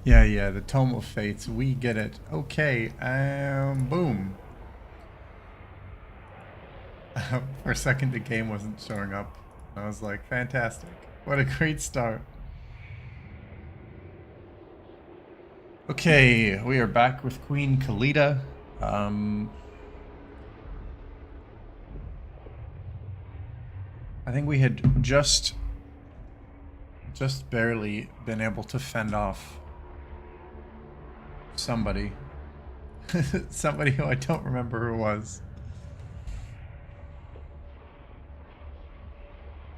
Yeah, the Tome of Fates. We get it. Okay, boom. For a second, the game wasn't showing up. I was like, fantastic. What a great start. Okay, we are back with Queen Khalida. I think we had just barely been able to fend off somebody. Somebody who I don't remember who it was.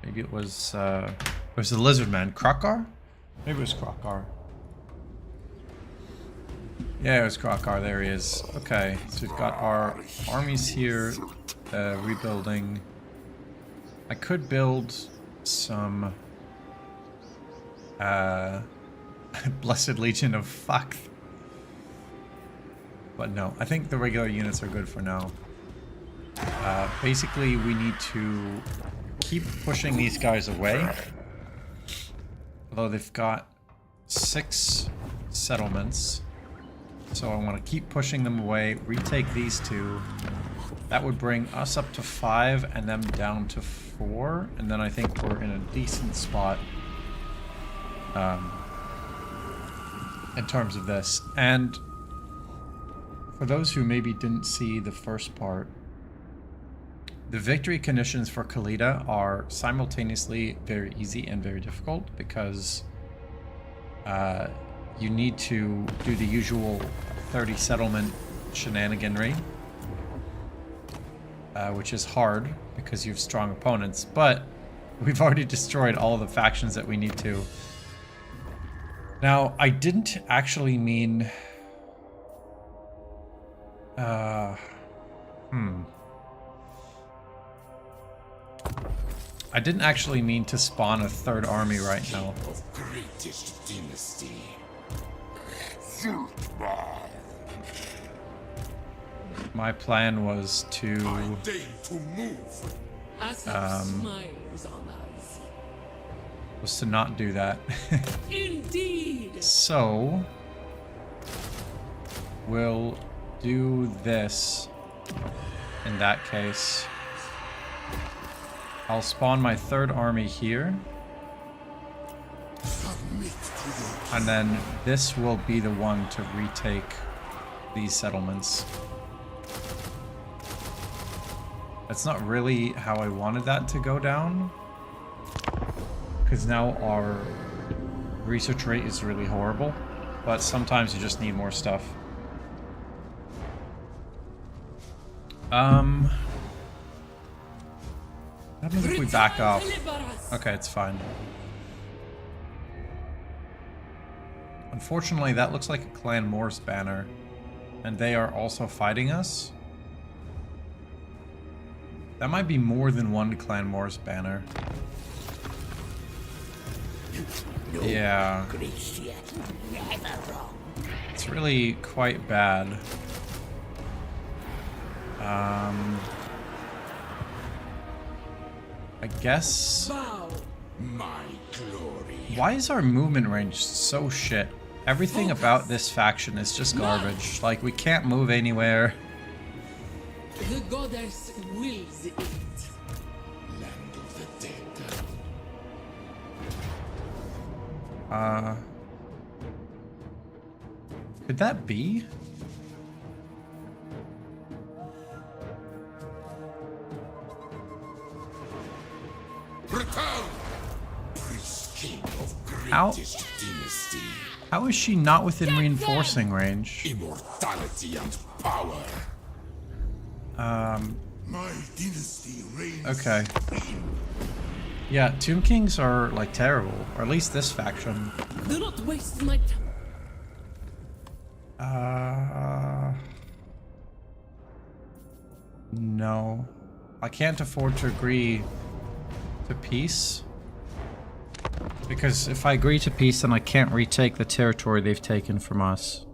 Maybe it was the lizard man. Krokar? Maybe it was Krokar. Yeah, it was Krokar. There he is. Okay, so we've got our armies here, rebuilding. I could build some Blessed Legion of Fuck. But no, I think the regular units are good for now. Basically, we need to keep pushing these guys away. Although they've got 6 settlements. So I want to keep pushing them away, retake these 2. That would bring us up to 5 and them down to 4. And then I think we're in a decent spot in terms of this. And for those who maybe didn't see the first part, the victory conditions for Khalida are simultaneously very easy and very difficult because you need to do the usual 30 settlement shenaniganry, which is hard because you have strong opponents, but we've already destroyed all of the factions that we need to. Now, I didn't actually mean... I didn't actually mean to spawn a 3rd army right now. My plan was to not do that. Indeed. So we'll do this in that case. I'll spawn my 3rd army here. And then this will be the one to retake these settlements. That's not really how I wanted that to go down. Because now our research rate is really horrible. But sometimes you just need more stuff. What happens if we back off? Okay, it's fine. Unfortunately, that looks like a Clan Morse banner. And they are also fighting us. That might be more than one Clan Morse banner. Yeah. It's really quite bad. I guess... Why is our movement range so shit? Everything about this faction is just garbage. Like, we can't move anywhere. The goddess wills it. Land of the dead. Could that be? Return! Priest King of How? greatest dynasty. How is she not within reinforcing range? Immortality and power. My dynasty reigns. Okay. Yeah, Tomb Kings are, like, terrible. Or at least this faction. Do not waste my time. No. I can't afford to agree to peace. Because if I agree to peace, then I can't retake the territory they've taken from us.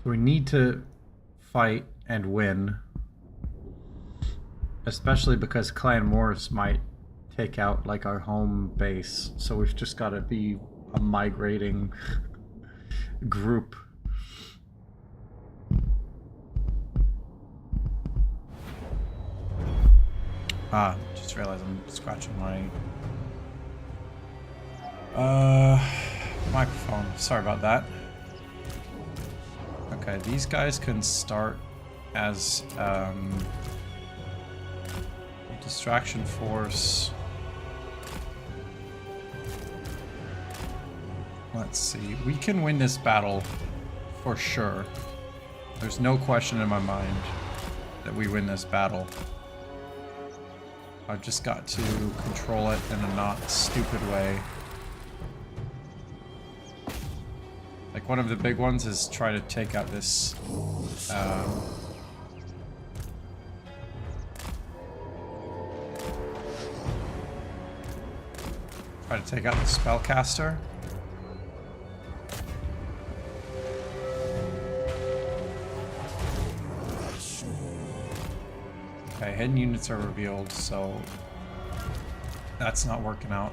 So we need to fight and win. Especially because Clan Morse might take out like our home base. So we've just got to be a migrating group. Just realized I'm scratching my microphone. Sorry about that. Okay, these guys can start as distraction force. Let's see. We can win this battle for sure. There's no question in my mind that we win this battle. I've just got to control it in a not stupid way. Like, one of the big ones is try to take out this try to take out the spellcaster. Okay, hidden units are revealed, so that's not working out.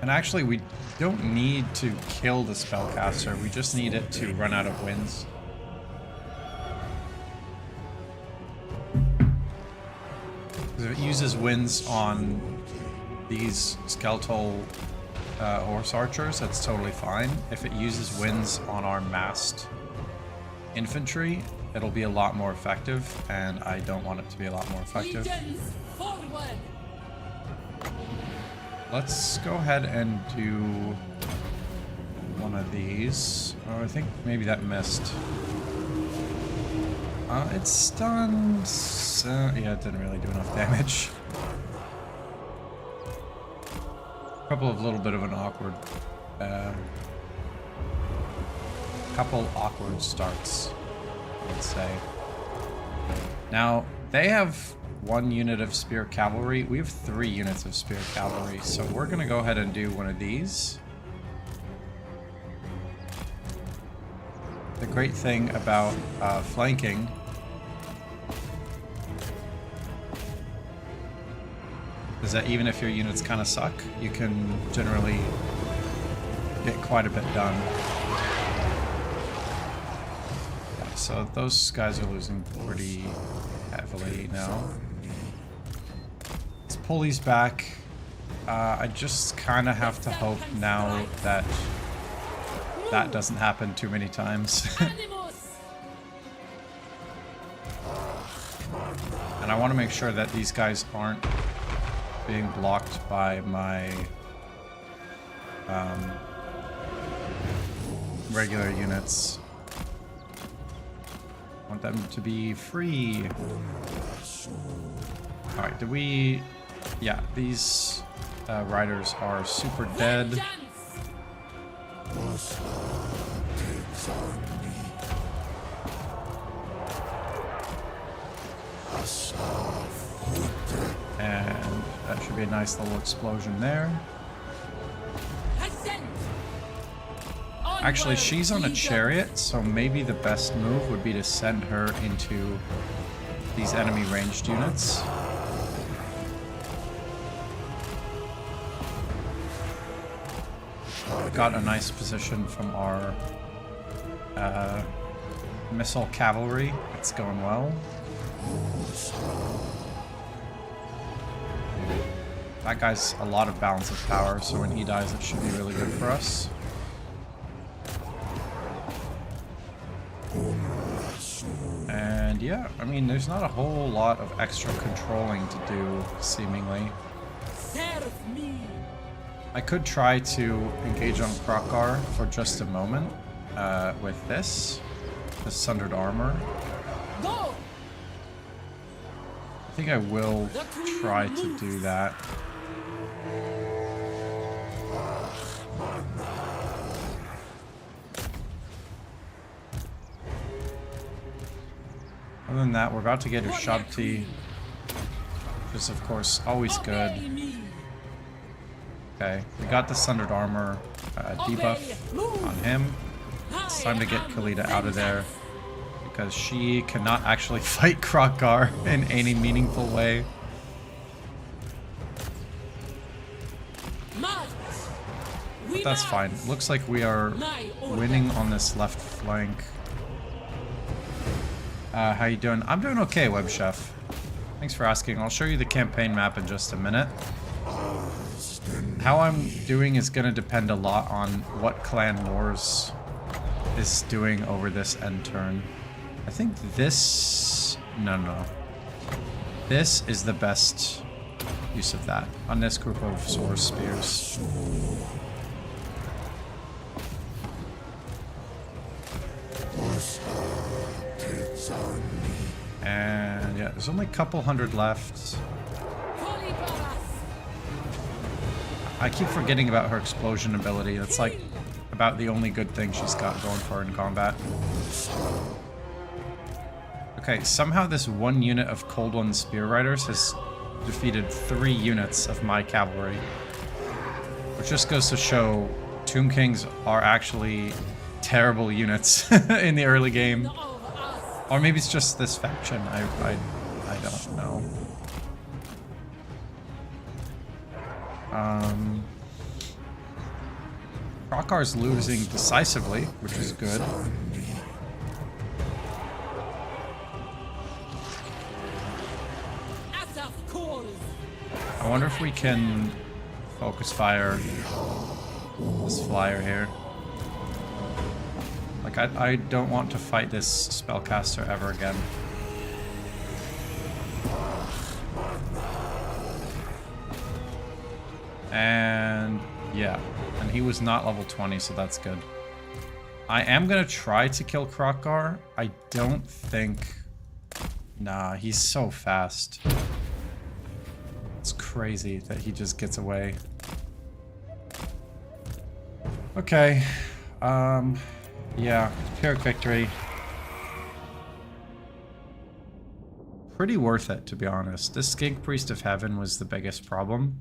And actually, we don't need to kill the spellcaster, we just need it to run out of winds. Because if it uses winds on these skeletal horse archers, that's totally fine. If it uses winds on our massed infantry, it'll be a lot more effective, and I don't want it to be a lot more effective. Let's go ahead and do one of these. Oh, I think maybe that missed. It's stunned. Yeah, it didn't really do enough damage. Couple of little bit of an awkward, couple awkward starts, let's say. Now they have 1 unit of spear cavalry. We have 3 units of spear cavalry, so we're gonna go ahead and do one of these. The great thing about flanking is that even if your units kind of suck, you can generally get quite a bit done. Yeah, so those guys are losing pretty heavily now. Let's pull these back. I just kind of have to hope now that that doesn't happen too many times. And I want to make sure that these guys aren't being blocked by my regular units. I want them to be free. Alright, did we... Yeah, these riders are super dead. And that should be a nice little explosion there. Actually, she's on a chariot, so maybe the best move would be to send her into these enemy ranged units. Got a nice position from our missile cavalry. It's going well. That guy's a lot of balance of power, so when he dies, it should be really good for us. And yeah, I mean, there's not a whole lot of extra controlling to do, seemingly. I could try to engage on Krokar for just a moment with this Sundered Armor. I think I will try to do that. Other than that, we're about to get Ushabti, which is of course always good. Okay, we got the Sundered Armor debuff on him. It's time to get Khalida out of there. because she cannot actually fight Krokkar in any meaningful way. But that's fine. Looks like we are winning on this left flank. How you doing? I'm doing okay, Web Chef. Thanks for asking. I'll show you the campaign map in just a minute. How I'm doing is going to depend a lot on what Clan Wars is doing over this end turn. I think this... No. This is the best use of that on this group of Sword Spears. And yeah, there's only a couple hundred left. I keep forgetting about her explosion ability. That's like about the only good thing she's got going for her in combat. Okay, somehow this one unit of Cold One Spear Riders has defeated 3 units of my cavalry. Which just goes to show Tomb Kings are actually terrible units in the early game. Or maybe it's just this faction. I don't know. Krokkar's losing decisively, which is good. I wonder if we can focus fire this flyer here. Like, I don't want to fight this spellcaster ever again. And yeah, and he was not level 20, so that's good. I am gonna try to kill Krokkar. I don't think... Nah, he's so fast. It's crazy that he just gets away. Okay. Yeah, Pyrrhic victory. Pretty worth it, to be honest. This Skink Priest of Heaven was the biggest problem.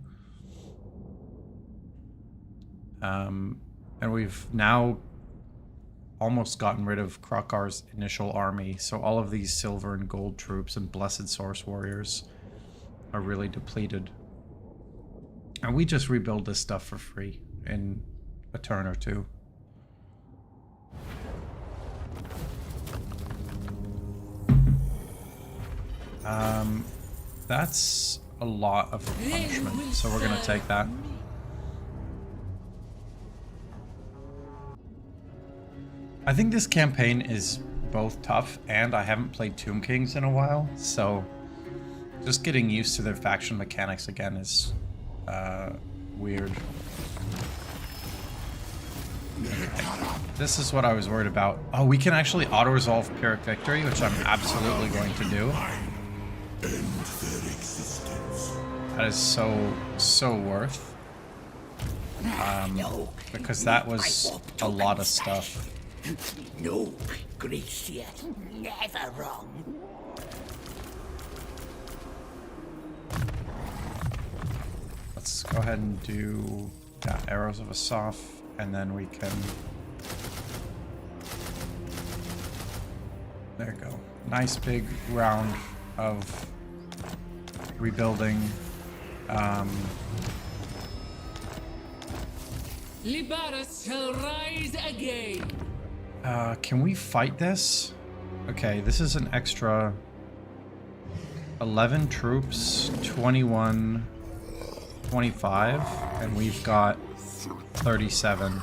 And we've now almost gotten rid of Krokkar's initial army, so all of these silver and gold troops and blessed source warriors are really depleted. And we just rebuild this stuff for free in a turn or two. That's a lot of punishment, so we're gonna take that. I think this campaign is both tough, and I haven't played Tomb Kings in a while, so just getting used to their faction mechanics again is weird. This is what I was worried about. Oh, we can actually auto-resolve Pyrrhic Victory, which I'm absolutely going to do. That is so worth. Because that was a lot of stuff. No, Gracia, never wrong. Let's go ahead and do Arrows of Asaph, and then we can... There you go. Nice big round of rebuilding. Libaras shall rise again. Can we fight this? Okay, this is an extra 11 troops, 21, 25, and we've got 37.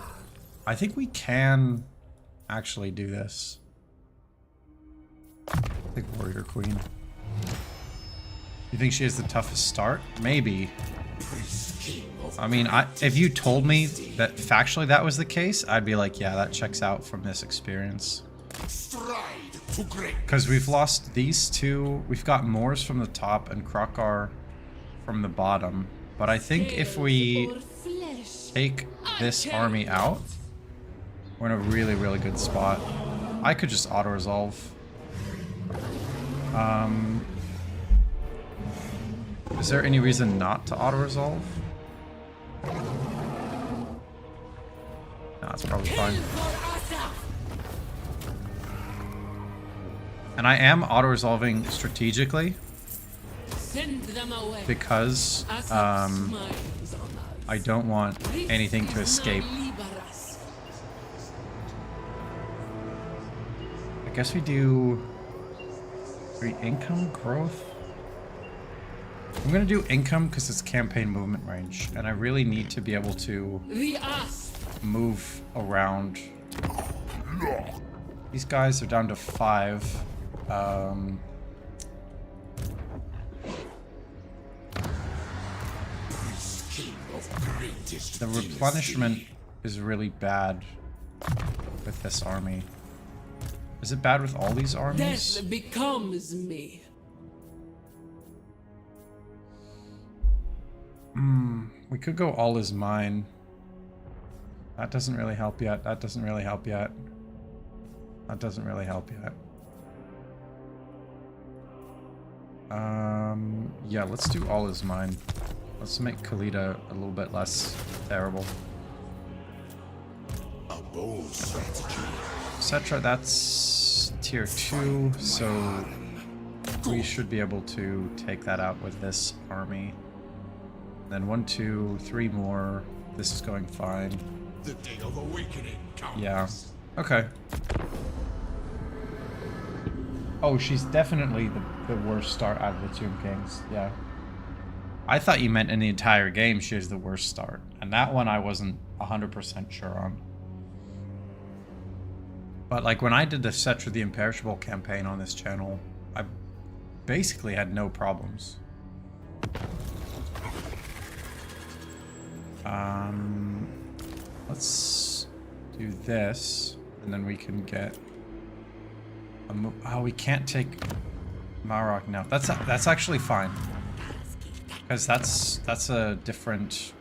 I think we can actually do this. Big Warrior Queen. You think she has the toughest start? Maybe. I mean, if you told me that factually that was the case, I'd be like, yeah, that checks out from this experience. Because we've lost these two. We've got Moors from the top and Krokkar from the bottom. But I think if we take this army out, we're in a really, really good spot. I could just auto-resolve. Is there any reason not to auto-resolve? No, it's probably fine. And I am auto-resolving strategically Send them away. because Asad smiles on us. I don't want anything to This is escape. now Liberas. I guess we do income growth. I'm gonna do income because it's campaign movement range, and I really need to be able to The Asp. move around. These guys are down to 5. Priest king of greatest The replenishment is really bad with this army. Is it bad with all these armies? Death becomes me. We could go all is mine. That doesn't really help yet. That doesn't really help yet. That doesn't really help yet. Yeah, let's do all is mine. Let's make Khalida a little bit less terrible. A bold strategy. Etc. That's tier 2, so we should be able to take that out with this army. Then 1, 2, 3 more. This is going fine. The day of awakening comes. Yeah. Okay. Oh, she's definitely the worst start out of the Tomb Kings. Yeah. I thought you meant in the entire game she has the worst start. And that one I wasn't 100% sure on. But like when I did the Cetra the Imperishable campaign on this channel, I basically had no problems. Let's do this, and then we can get a oh, we can't take Marok now. That's actually fine, because that's a different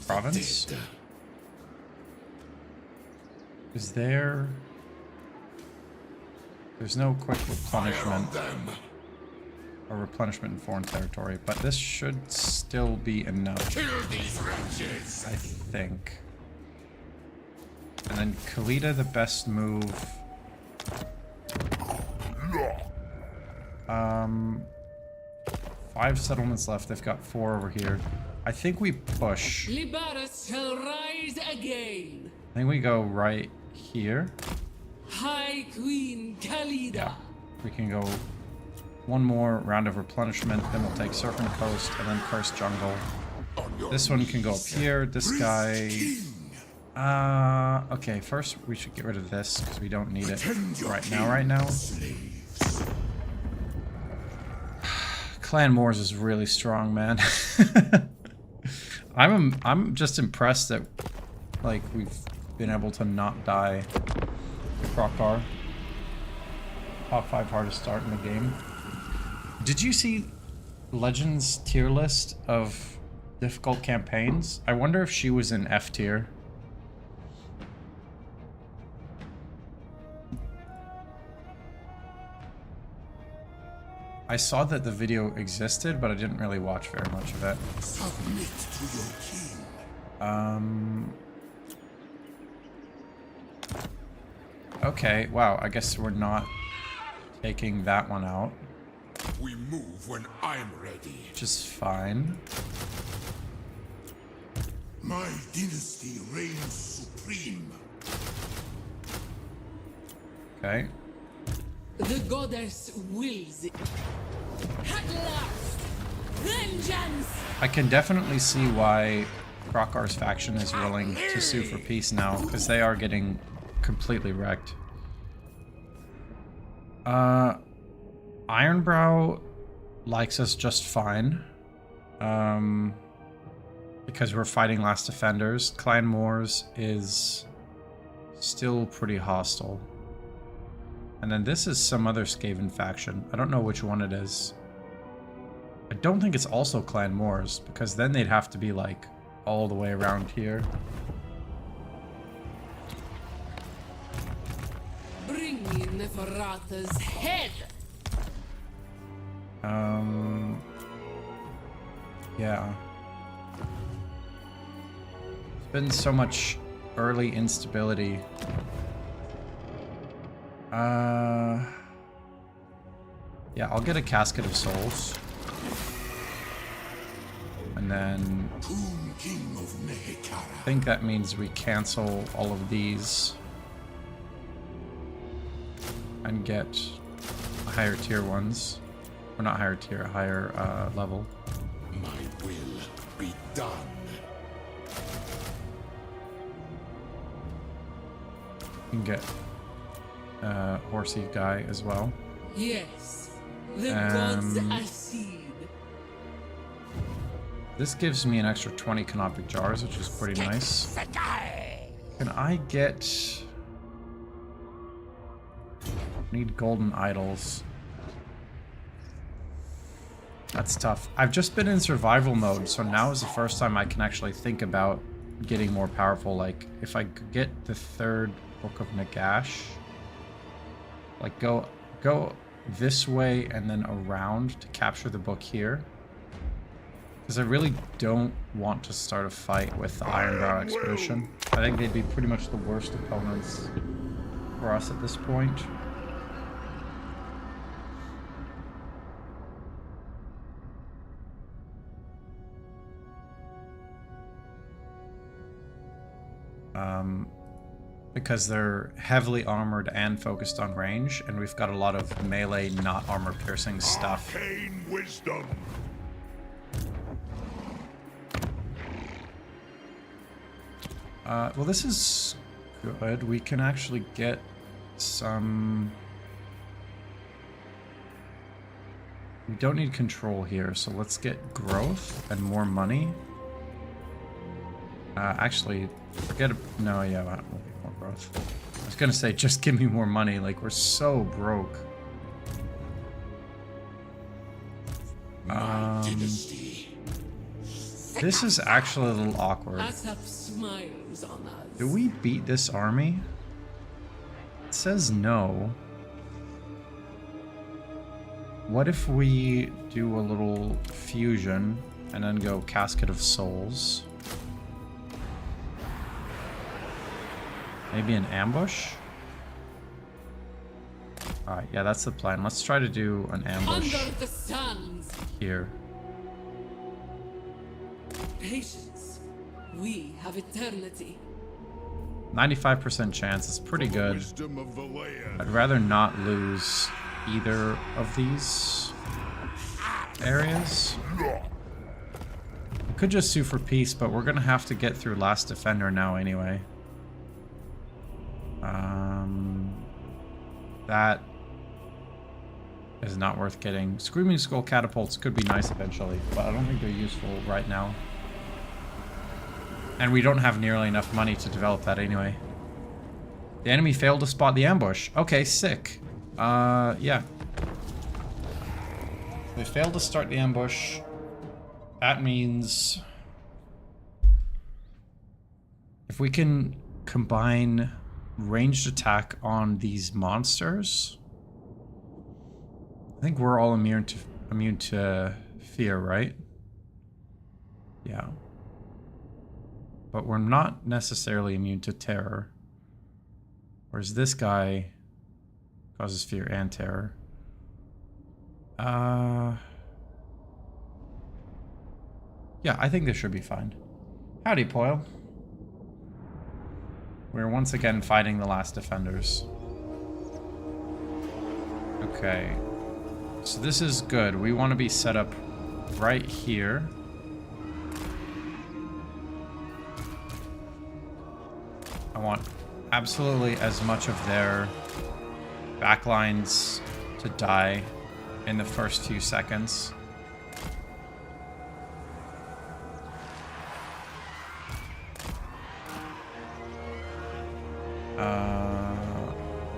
province. Is there? There's no quick replenishment or replenishment in foreign territory, but this should still be enough. Kill these wretches. I think. And then Khalida, the best move. 5 settlements left. They've got 4 over here. I think we push. Liberas shall rise again. I think we go right here. High Queen Khalida. Yeah. We can go one more round of replenishment, then we'll take Serpent Coast and then Cursed Jungle. This one can go up here. This guy. Okay, first we should get rid of this because we don't need it right now. Clan Moors is really strong, man. I'm just impressed that like we've been able to not die. Krokar. Top 5 hardest start in the game. Did you see Legends tier list of difficult campaigns? I wonder if she was in F tier. I saw that the video existed, but I didn't really watch very much of it. Submit to your king. Okay, wow, I guess we're not taking that one out, We move when I'm ready. which is fine. My dynasty reigns supreme. Okay. The goddess wills it. At last, vengeance. I can definitely see why Krokar's faction is willing to sue for peace now, because they are getting completely wrecked. Ironbrow likes us just fine. Because we're fighting Last Defenders. Clan Moors is still pretty hostile. And then this is some other Skaven faction. I don't know which one it is. I don't think it's also Clan Moors, because then they'd have to be like all the way around here. Bring me Neferata's head. Yeah. There's been so much early instability. Yeah, I'll get a Casket of Souls. And then Tomb King of I Mehekara. think that means we cancel all of these and get higher tier ones. Or not higher tier, higher level. My will be done. You can get horsey guy as well. Yes, the gods Um, accede. This gives me an extra 20 canopic jars, which is pretty nice. Can I get... Need golden idols. That's tough. I've just been in survival mode, so now is the first time I can actually think about getting more powerful. Like, if I could get the third Book of Nagash, like go this way and then around to capture the book here. Because I really don't want to start a fight with the Ironbrow Expedition. I think they'd be pretty much the worst opponents for us at this point. Because they're heavily armored and focused on range, and we've got a lot of melee, not armor-piercing stuff. Arcane wisdom. Well, this is good. We can actually get some... We don't need control here, so let's get growth and more money. Actually, forget... No, yeah, we'll get more growth. I was gonna say, just give me more money. Like, we're so broke. My dynasty. This is actually a little awkward. Asap smiles on us. Do we beat this army? It says no. What if we do a little fusion and then go Casket of Souls? Maybe an ambush? Alright, yeah, that's the plan. Let's try to do an ambush Under the sands. here. Patience. We have eternity. 95% chance is pretty good. Wisdom of the land. I'd rather not lose either of these areas. We could just sue for peace, but we're gonna have to get through Last Defender now anyway. That is not worth getting. Screaming Skull catapults could be nice eventually, but I don't think they're useful right now. And we don't have nearly enough money to develop that anyway. The enemy failed to spot the ambush. Okay, sick. Yeah. They failed to start the ambush. That means... if we can combine ranged attack on these monsters... I think we're all immune to fear, right? Yeah. But we're not necessarily immune to terror. Whereas this guy causes fear and terror. Yeah, I think this should be fine. Howdy, Poil. We're once again fighting the Last Defenders. Okay. So this is good. We want to be set up right here. I want absolutely as much of their backlines to die in the first few seconds.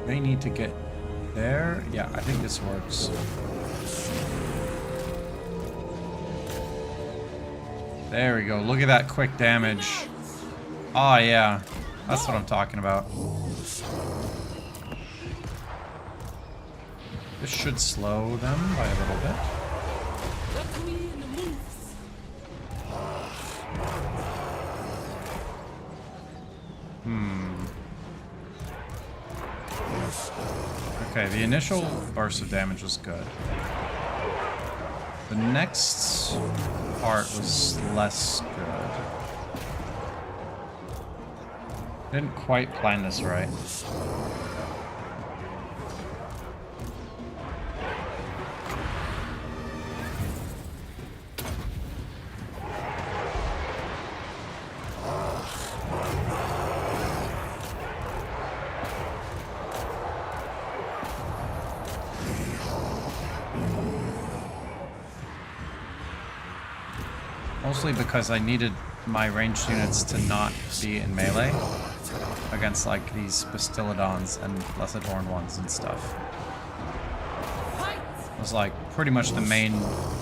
They need to get there. Yeah, I think this works. There we go. Look at that quick damage. Oh, yeah. That's what I'm talking about. This should slow them by a little bit. The queen moves. Okay, the initial burst of damage was good. The next part was less good. Didn't quite plan this right. Mostly because I needed my ranged units to not be in melee against like these Bastillodons and Blessed Horn ones and stuff. It was like pretty much the main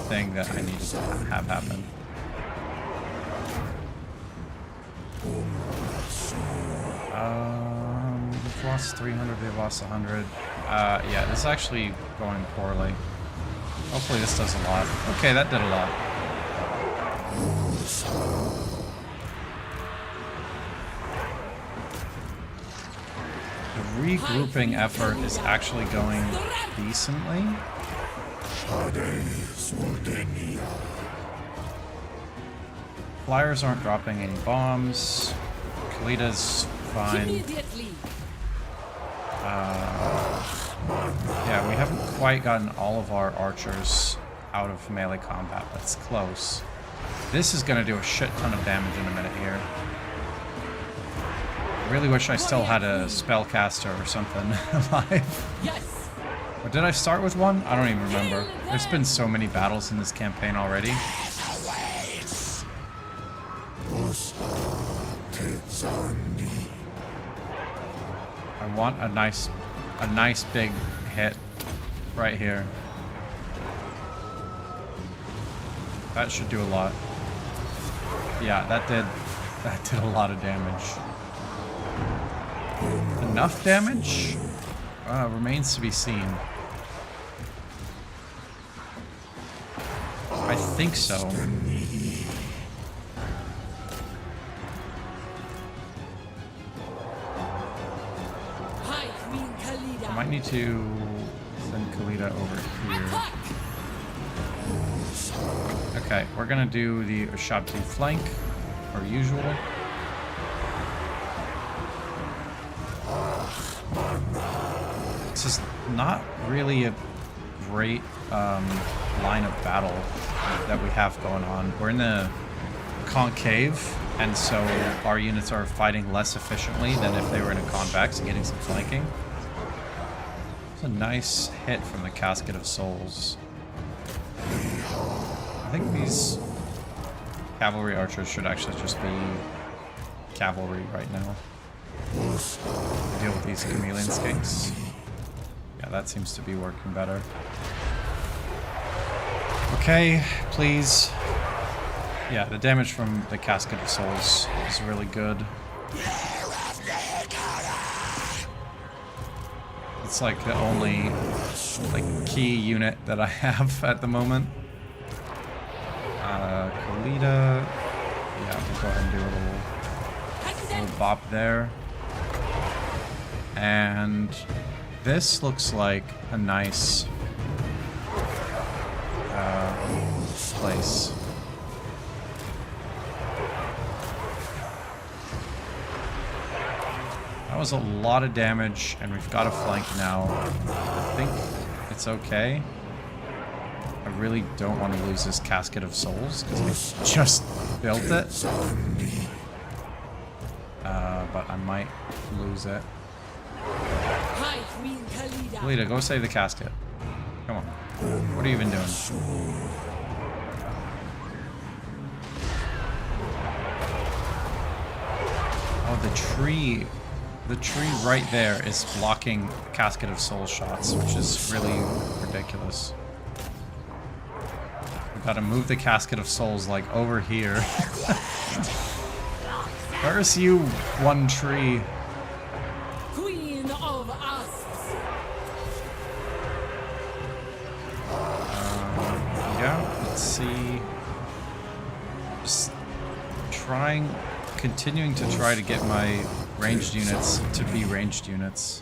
thing that I needed to have happen. We've lost 300, they've lost 100. Yeah, this is actually going poorly. Hopefully this does a lot. Okay, that did a lot. The regrouping effort is actually going decently. Flyers aren't dropping any bombs. Khalida's fine. Immediately. Yeah, we haven't quite gotten all of our archers out of melee combat, but it's close. This is going to do a shit ton of damage in a minute here. I really wish I still had a spellcaster or something alive. Yes. Or did I start with one? I don't even remember. There's been so many battles in this campaign already. I want a nice big hit right here. That should do a lot. Yeah, that did a lot of damage. Enough damage? Remains to be seen. I think so. Hi, Queen Khalida. I might need to send Khalida over here. Attack. Okay, we're gonna do the Ushabti flank, or usual. This is not really a great line of battle that we have going on. We're in the concave, and so our units are fighting less efficiently than if they were in a convex and getting some flanking. It's a nice hit from the Casket of Souls. I think these cavalry archers should actually just be cavalry right now. Deal with these chameleon skinks. Yeah, that seems to be working better. Okay, please. Yeah, the damage from the Casket of Souls is really good. It's like the only key unit that I have at the moment. Khalida. Yeah, we'll go ahead and do a little bop there. And this looks like a nice place. That was a lot of damage, and we've got a flank now. I think it's okay. I really don't want to lose this Casket of Souls, because I just built it. But I might lose it. Hi, Queen Khalida. Khalida, go save the casket. Come on. What are you even doing? Oh, the tree right there is blocking Casket of Soul shots, which is really ridiculous. We've got to move the Casket of Souls, like, over here. Curse you, one tree. Queen of us. Yeah, let's see. Just continuing to try to get my ranged units to be ranged units.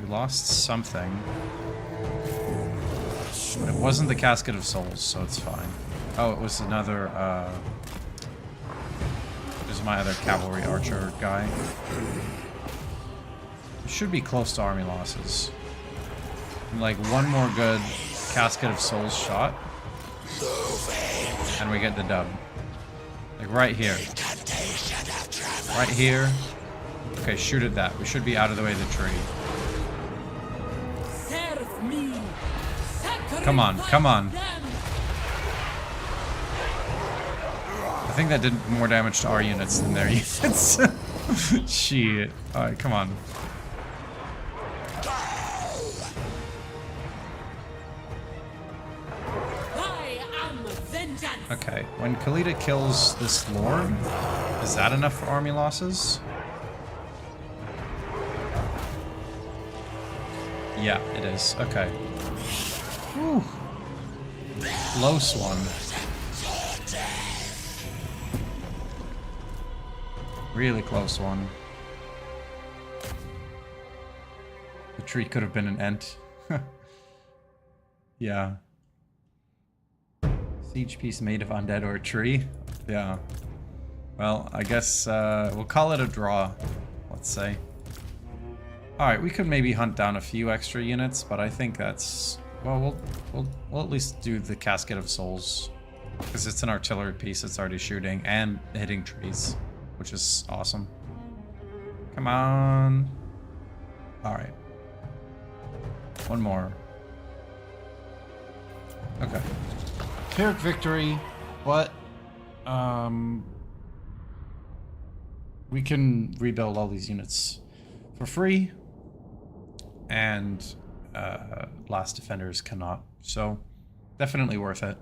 We lost something. But it wasn't the Casket of Souls, so it's fine. Oh, it was another, there's my other cavalry archer guy. It should be close to army losses. And like one more good Casket of Souls shot. And we get the dub. Like right here. Right here. Okay, shoot at that. We should be out of the way of the tree. Serve me. Come on, come on. Them. I think that did more damage to our units than their units. Shit. Alright, come on. I am vengeance. Okay, when Khalida kills this lord, is that enough for army losses? Yeah, it is. Okay. Whew. Close one. Really close one. The tree could have been an ent. Yeah. Siege piece made of undead or a tree? Yeah. Well, I guess we'll call it a draw, let's say. Alright, we could maybe hunt down a few extra units, but I think that's... Well, we'll at least do the Casket of Souls. Because it's an artillery piece, it's already shooting and hitting trees, which is awesome. Come on. Alright. One more. Okay. Pyrrhic victory, but we can rebuild all these units for free, and Last Defenders cannot, so definitely worth it.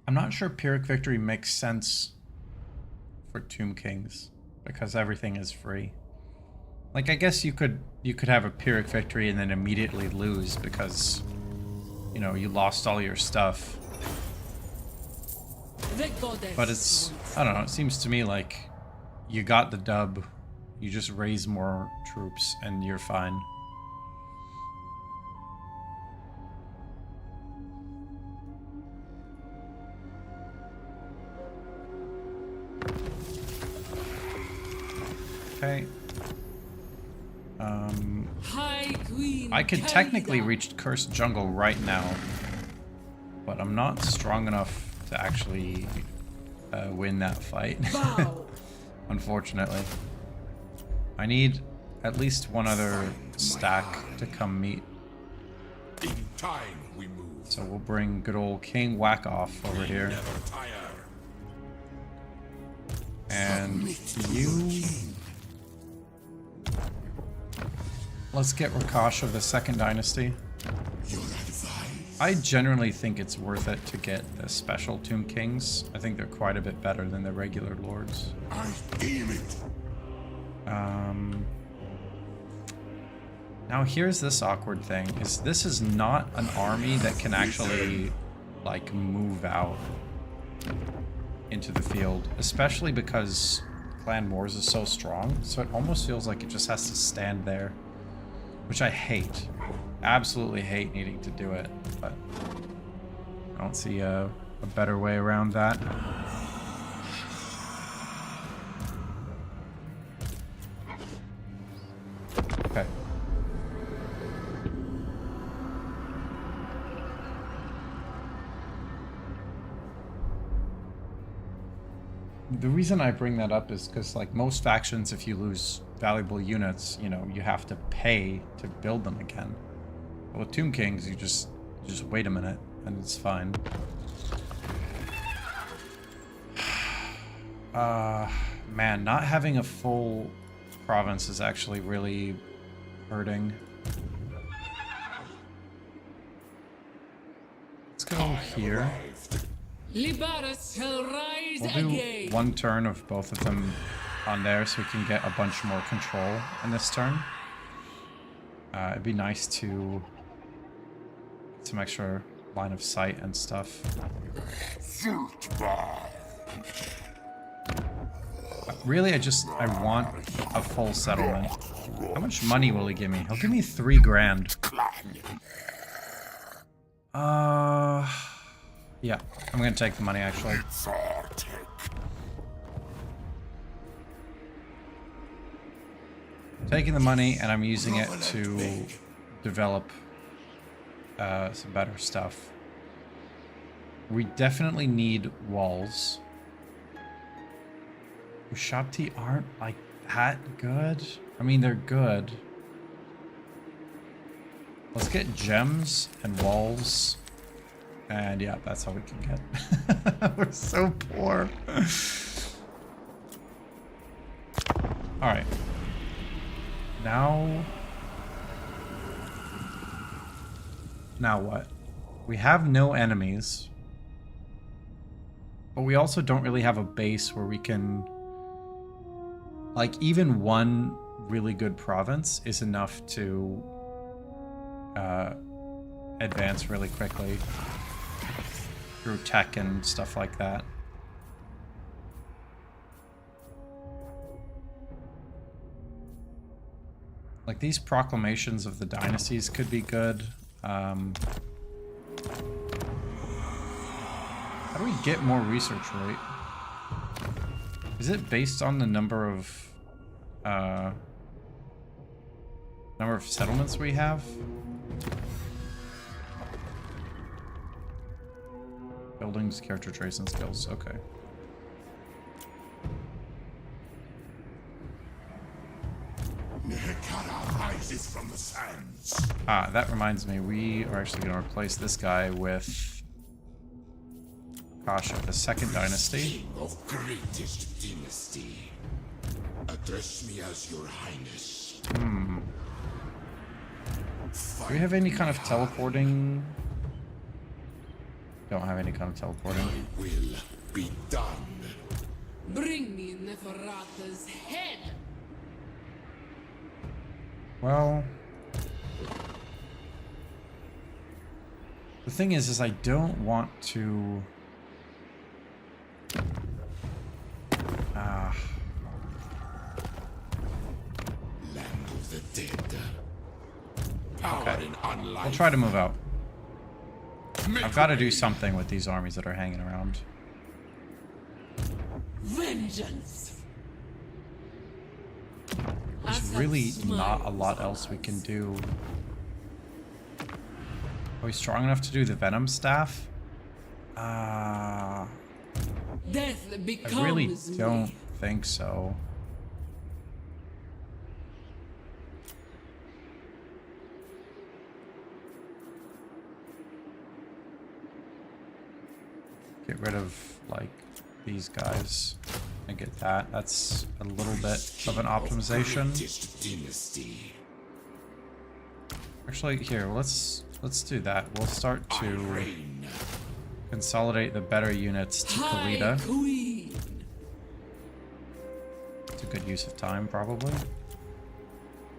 I'm not sure Pyrrhic victory makes sense for Tomb Kings because everything is free. Like, I guess you could have a Pyrrhic victory and then immediately lose because, you know, you lost all your stuff. But it's, I don't know, it seems to me like you got the dub, you just raise more troops and you're fine. Okay. High Queen I could technically reach Cursed Jungle right now, but I'm not strong enough to actually win that fight. Unfortunately. I need at least one other stack to come meet. In time we move. So we'll bring good old King Whack Off over here. Never tire. And you... Let's get Rakash of the Second Dynasty. Your advice. I generally think it's worth it to get the special Tomb Kings. I think they're quite a bit better than the regular lords. I feel it. Now here's this awkward thing, is this is not an army that can actually, like, move out into the field. Especially because Clan Wars is so strong, so it almost feels like it just has to stand there. Which I hate. Absolutely hate needing to do it, but I don't see a better way around that. Okay. The reason I bring that up is because, like, most factions, if you lose valuable units, you know, you have to pay to build them again. But with Tomb Kings, you just wait a minute and it's fine. Man, not having a full province is actually really hurting. Let's go here. Liberus shall rise We'll do again. one turn of both of them on there so we can get a bunch more control in this turn. It'd be nice to get some extra line of sight and stuff. Really, I want a full settlement. How much money will he give me? He'll give me 3 grand. Yeah, I'm gonna take the money actually. Taking the money and I'm using it to develop some better stuff. We definitely need walls. Ushabti aren't like that good. I mean, they're good. Let's get gems and walls. And yeah, that's all we can get. We're so poor. Alright. Now what? We have no enemies. But we also don't really have a base where we can... Like, even one really good province is enough to advance really quickly through tech and stuff like that. Like, these proclamations of the dynasties could be good. How do we get more research rate? Is it based on the number of settlements we have? Buildings, character traits, and skills. Okay. Nekara rises from the sands. Ah, that reminds me, we are actually going to replace this guy with Kasha, the second dynasty. King of greatest dynasty. Address me as your highness. Do we have any kind of teleporting? Don't have any kind of teleporting. My will be done. Bring me Neferata's head. Well, the thing is I don't want to... Land of the dead. Power Okay. in unlife. We'll try to move out. I've got to do something with these armies that are hanging around. Vengeance. There's really not a lot else we can do. Are we strong enough to do the Venom Staff? Death becomes I really me. don't think so. Get rid of, like, these guys and get that. That's a little bit of an optimization. Dynasty. Actually, here, let's do that. We'll start to Reign. consolidate the better units to High Khalida. Queen. It's a good use of time, probably.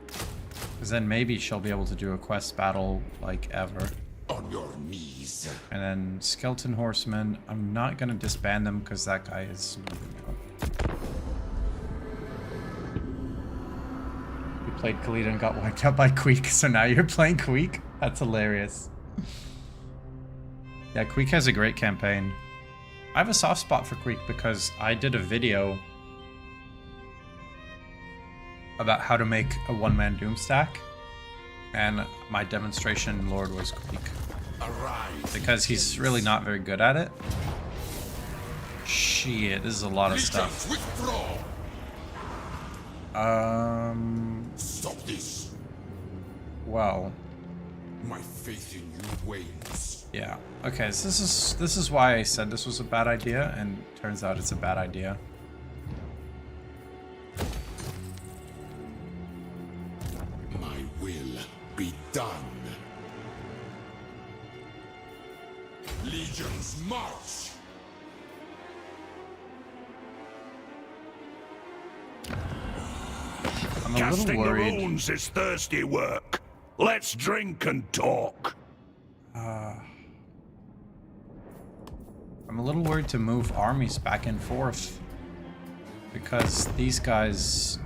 Because then maybe she'll be able to do a quest battle like ever. On your knees. And then Skeleton Horsemen, I'm not going to disband them because that guy is moving out. You played Khalida and got wiped out by Queek, so now you're playing Queek? That's hilarious. Yeah, Queek has a great campaign. I have a soft spot for Queek because I did a video about how to make a one-man Doom stack. And my demonstration lord was Queek. Arise. Because he's really not very good at it. Shit, this is a lot of stuff. Withdraw. Stop this. Well, My faith in you wanes. yeah. Okay, so this is why I said this was a bad idea, and turns out it's a bad idea. My will be done. Legions march. I'm a little Casting the worried. runes is thirsty work. Let's drink and talk. I'm a little worried to move armies back and forth. because these guys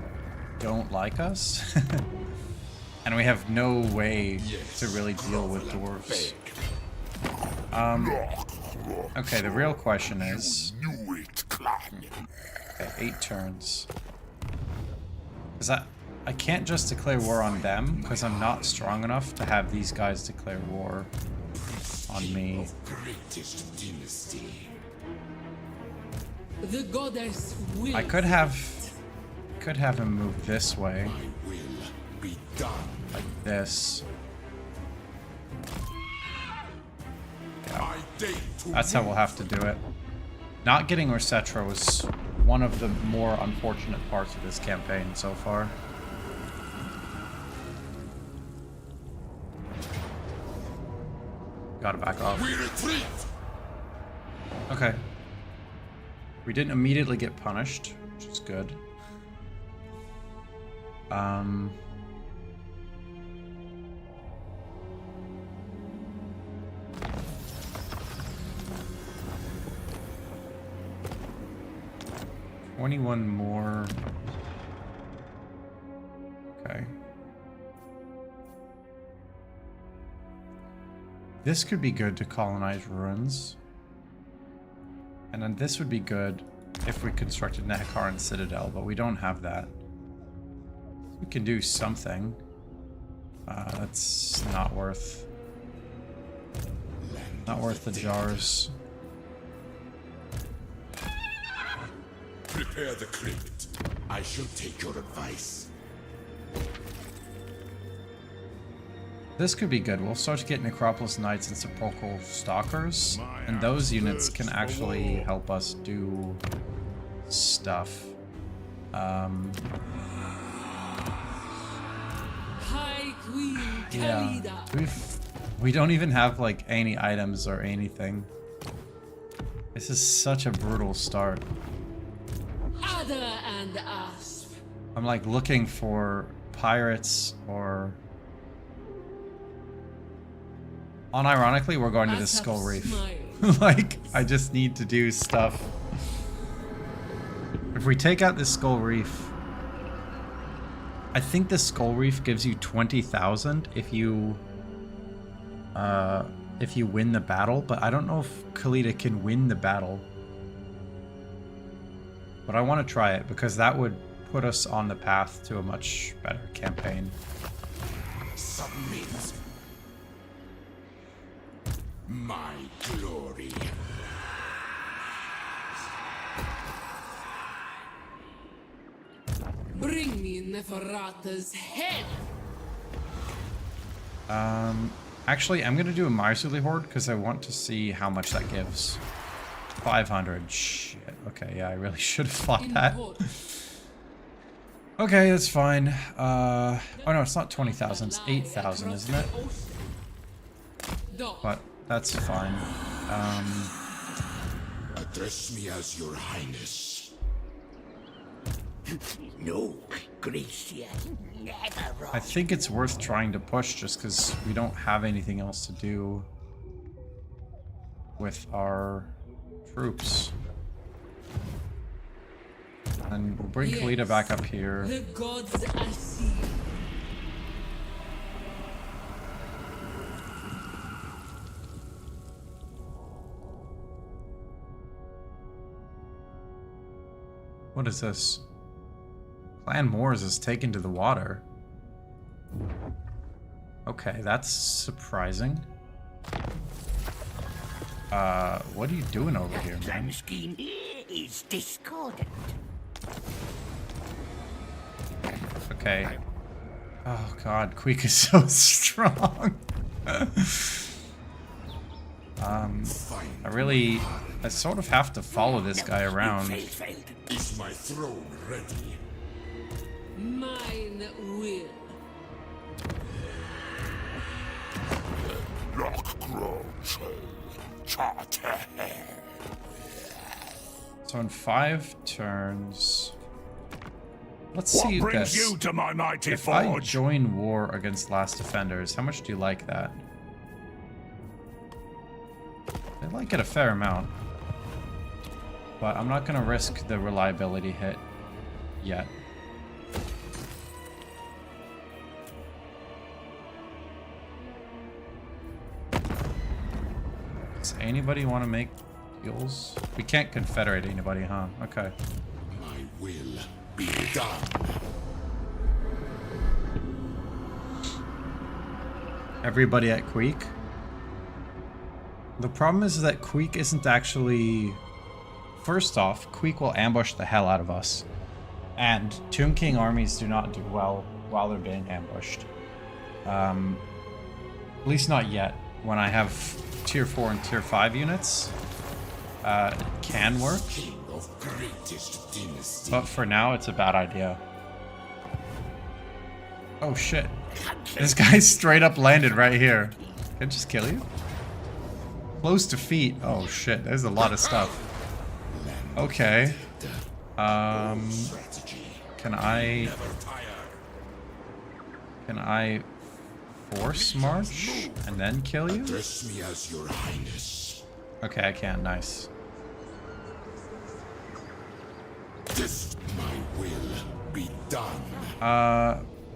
don't like us. And we have no way to really deal with dwarves. Okay, the real question is... Knew it, clan. Okay, 8 turns. Is that... I can't just declare war on them, because I'm not strong enough to have these guys declare war on me. Greatest dynasty. The goddess will. I could have him move this way, My will be done. like this. My day to That's how we'll have to do it. Not getting Resetra was one of the more unfortunate parts of this campaign so far. Gotta back off. we retreat. Okay. We didn't immediately get punished, which is good. $21 more. Okay. This could be good to colonize ruins. And then this would be good if we constructed Nehekaran Citadel, but we don't have that. We can do something. That's not worth the jars. Prepare the crypt. I shall take your advice. This could be good. We'll start to get Necropolis Knights and Sepulchral Stalkers, and those units can actually help us do stuff. High Queen Yeah, Khalida. we don't even have like any items or anything. This is such a brutal start. Adder and Asp. I'm like looking for pirates or... Unironically, we're going to the Asap Skull Reef. smiles. Like, I just need to do stuff. If we take out this Skull Reef... I think the Skull Reef gives you 20,000 if you win the battle, but I don't know if Khalida can win the battle. But I want to try it, because that would put us on the path to a much better campaign. Submit. My glory. Bring me Neferata's head. Actually, I'm going to do a Marsuli Horde, because I want to see how much that gives. 500. Shit. Okay, yeah, I really should have fought that. Important. Okay, that's fine. Oh no, it's not 20,000, it's 8,000, isn't it? Dog. But that's fine. Address me as your highness. No, Gracia, never wrong. I think it's worth trying to push just because we don't have anything else to do with our troops. And we'll bring Khalida back up here. The gods I see. What is this? Clan Moors is taken to the water. Okay, that's surprising. What are you doing over here, man? Plan scheme is discordant. Okay. Oh god, Queek is so strong. I sort of have to follow this guy around. Is my throne ready? Mine will. So in 5 turns... Let's What see brings this. you to my mighty If I forge? join war against Last Defenders, how much do you like that? I like it a fair amount. But I'm not going to risk the reliability hit. yet. Does anybody want to make deals? We can't confederate anybody, huh? Okay. My will be done. Everybody at Queek? The problem is that Queek isn't actually... First off, Queek will ambush the hell out of us. And Tomb King armies do not do well while they're being ambushed. At least not yet. When I have tier 4 and tier 5 units, it can work. King of greatest dynasty. But for now, it's a bad idea. Oh shit. This guy straight up landed right here. Can I just kill you? Close defeat. Oh shit, there's a lot of stuff. Okay. Can I force march and then kill you? Address me as your highness. Okay, I can. Nice. This my will be done.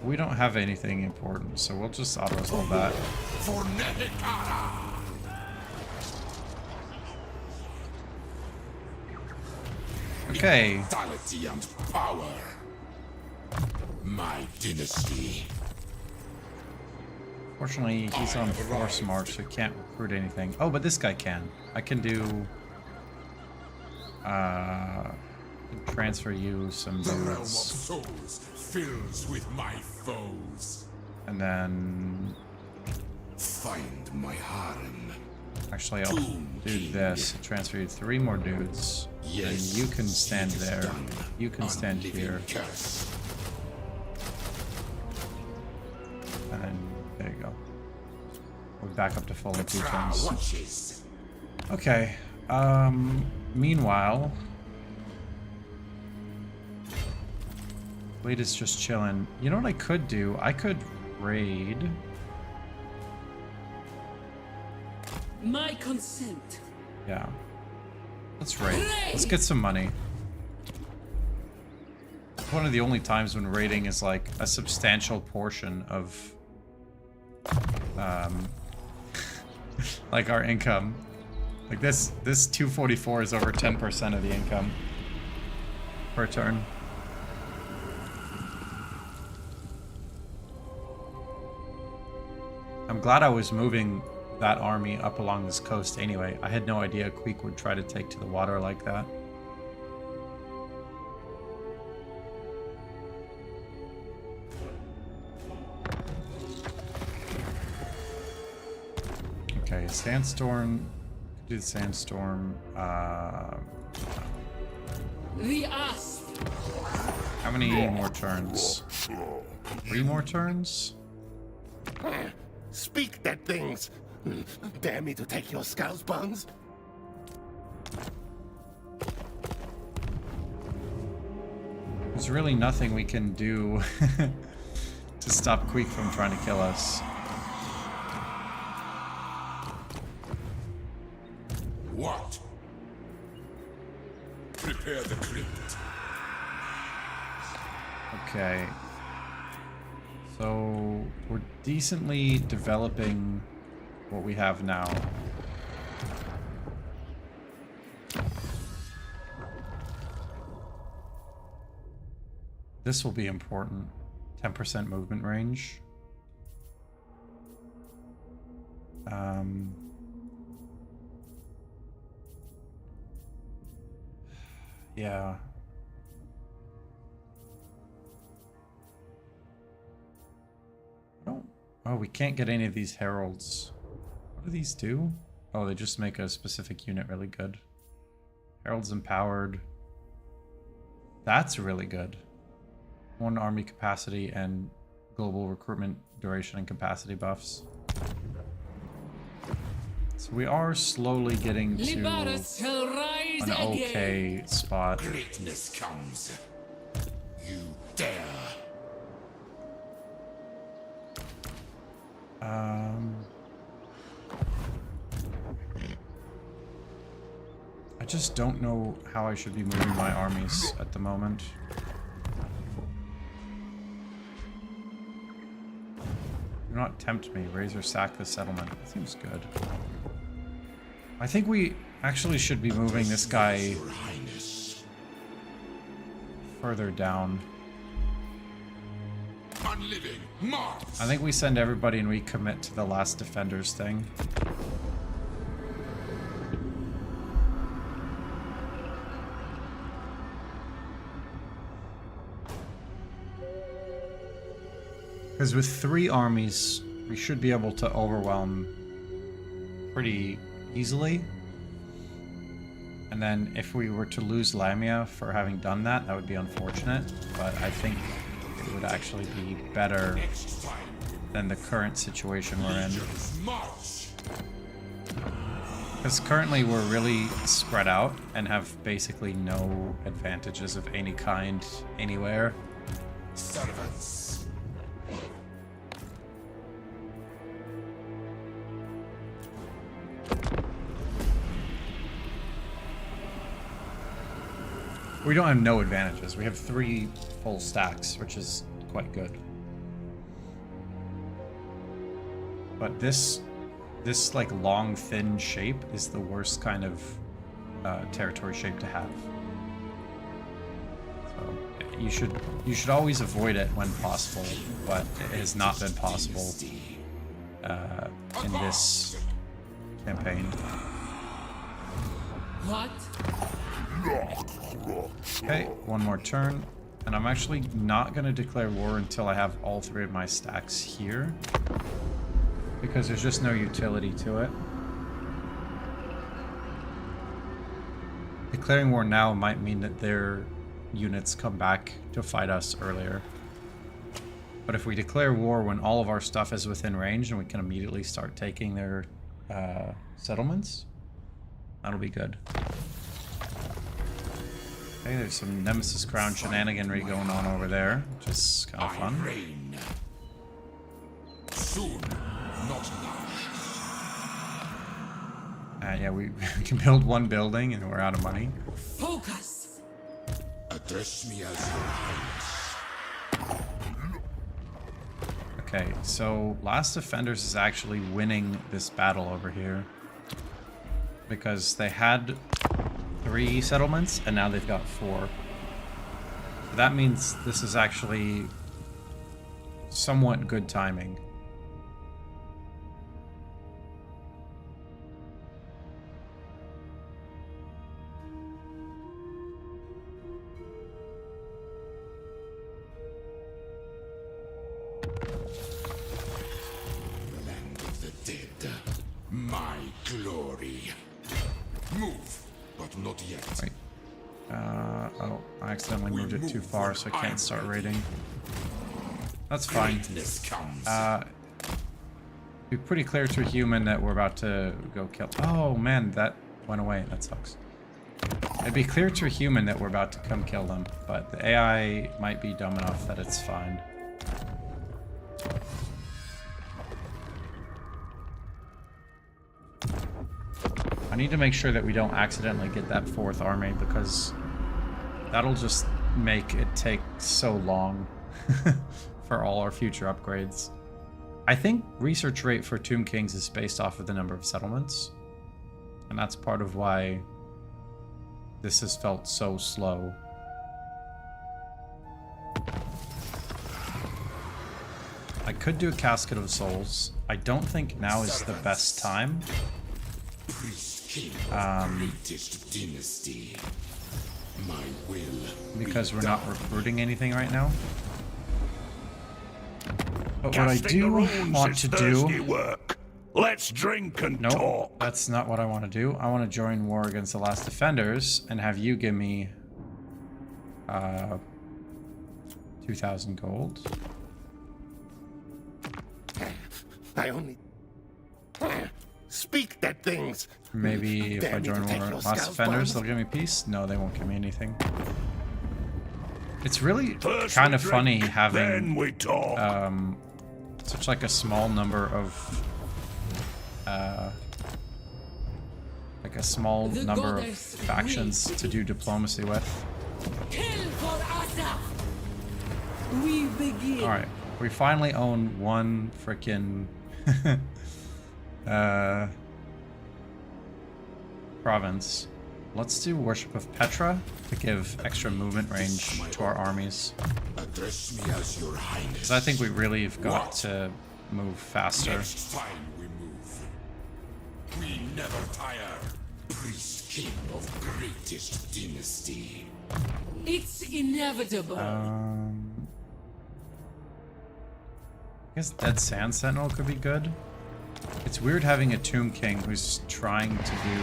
We don't have anything important, so we'll just auto-resolve that. For Nehekara. Okay. Vitality and power. My dynasty. Fortunately, he's on force march, so he can't recruit anything. Oh, but this guy can. I can do... transfer you some The realm of dudes. souls fills with my foes. And then... Find my harem. Actually, I'll do this. I'll transfer you 3 more dudes. Yes, and you can stand it is there. done. You can stand Unliving here. curse. And there you go. We're back up to full in 2 Tra turns. watches. Okay. Meanwhile... Fleet is just chilling. You know what I could do? I could raid... My consent. Yeah. Let's raid. Let's get some money. It's one of the only times when raiding is like a substantial portion of like our income. Like this 244 is over 10% of the income per turn. I'm glad I was moving that army up along this coast anyway. I had no idea Queek would try to take to the water like that. Okay, sandstorm. Do the sandstorm. The asp. How many more turns? 3 more turns? Speak dead things! Dare me to take your skull's bones? There's really nothing we can do to stop Queek from trying to kill us. What? Prepare the crypt. Okay. So we're decently developing what we have now. This will be important. 10% movement range. Yeah. Oh, we can't get any of these heralds. What do these do? Oh, they just make a specific unit really good. Heralds empowered. That's really good. 1 army capacity and global recruitment duration and capacity buffs. So we are slowly getting to Libaris shall rise an again. okay spot. Greatness comes. You dare. I just don't know how I should be moving my armies at the moment. not tempt me. Raise or sack the settlement. That seems good. I think we actually should be moving this guy Your Highness. further down. Unliving, Mars. I think we send everybody and we commit to the last defenders thing. Because with 3 armies, we should be able to overwhelm pretty easily. And then if we were to lose Lamia for having done that, that would be unfortunate. But I think it would actually be better than the current situation we're in. March. Because currently we're really spread out and have basically no advantages of any kind anywhere. Servants. We don't have no advantages. We have 3 full stacks, which is quite good. But this like long, thin shape is the worst kind of territory shape to have. So you should always avoid it when possible, but it has not been possible in this campaign. What? Okay, one more turn. And I'm actually not going to declare war until I have all 3 of my stacks here. Because there's just no utility to it. Declaring war now might mean that their units come back to fight us earlier. But if we declare war when all of our stuff is within range and we can immediately start taking their settlements, that'll be good. Okay, there's some Nemesis Crown shenaniganry going on over there, which is kind of fun. Reign. Soon, not now. Yeah, we can build 1 building and we're out of money. Focus! Address me as your Highness. Okay, so Last Defenders is actually winning this battle over here. Because they had 3 settlements, and now they've got 4. So that means this is actually somewhat good timing. Land of the dead. My glory. Move, but not yet. Wait. Oh, I accidentally moved it too far, so I can't start raiding. That's fine. Greatness comes. Be pretty clear to a human that we're about to go kill. Oh man, that went away. That sucks. It'd be clear to a human that we're about to come kill them, but the AI might be dumb enough that it's fine. I need to make sure that we don't accidentally get that 4th army, because that'll just make it take so long for all our future upgrades. I think research rate for Tomb Kings is based off of the number of settlements, and that's part of why this has felt so slow. I could do a Casket of Souls. I don't think now is the best time. Priest king of greatest dynasty. My will. Because we're not recruiting anything right now. But what I do want to do... Work. Let's drink and Nope, talk. that's not what I want to do. I want to join war against the Last Defenders and have you give me 2,000 gold. I only speak dead things. Maybe if I Dare me to join take war your with Last scalp, Defenders, Barnes? they'll give me peace. No, they won't give me anything. It's really First kind we of funny drink, having then we talk. such like a small number of like a small The number of goddess factions wills. to do diplomacy with. Kill for Asa! We begin. All right, We finally own one frickin' province. Let's do Worship of Petra to give extra movement range to our armies. Address me as your highness. Because I think we really have got to move faster. Next time we move, we never tire. Priest king of greatest dynasty. It's inevitable. I guess Dead Sand Sentinel could be good. It's weird having a Tomb King who's trying to do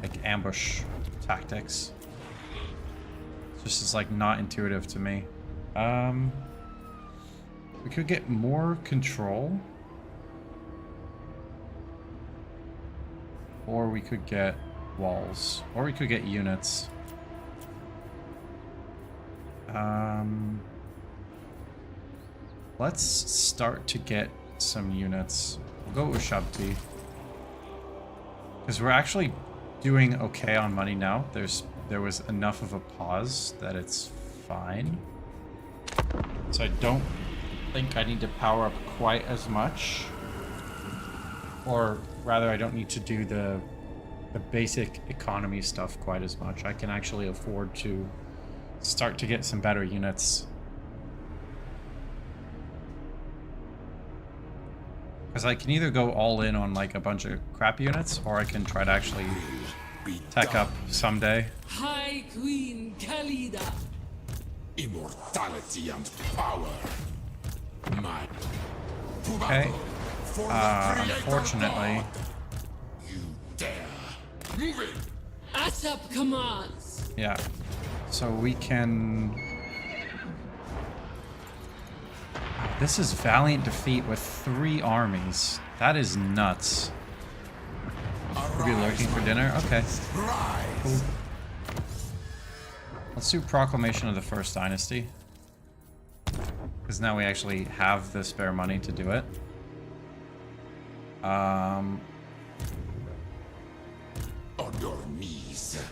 like ambush tactics. It's just is like not intuitive to me. We could get more control. Or we could get walls. Or we could get units. Let's start to get some units. We'll go Ushabti. Because we're actually doing okay on money now. There was enough of a pause that it's fine. So I don't think I need to power up quite as much. Or rather, I don't need to do the basic economy stuff quite as much. I can actually afford to start to get some better units. Because I can either go all in on like a bunch of crap units, or I can try to actually tech up someday. High Queen Khalida. Immortality and power. My Okay. Unfortunately. You dare. Move it. ASAP commands. Yeah. So we can... This is valiant defeat with 3 armies. That is nuts. We'll be lurking for dinner? Okay. Cool. Let's do Proclamation of the First Dynasty. Because now we actually have the spare money to do it. On your knees.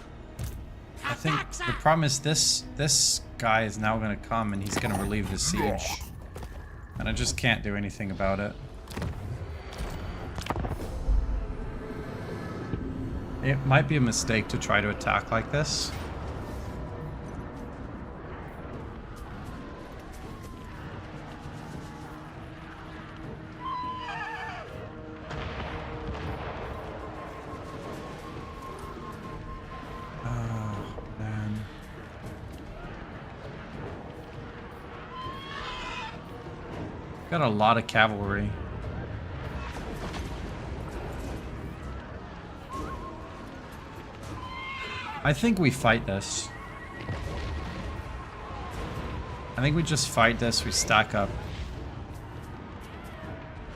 I think the problem is this guy is now going to come and he's going to relieve the siege. And I just can't do anything about it. It might be a mistake to try to attack like this. Got a lot of cavalry. I think we fight this. I think we just fight this, we stack up.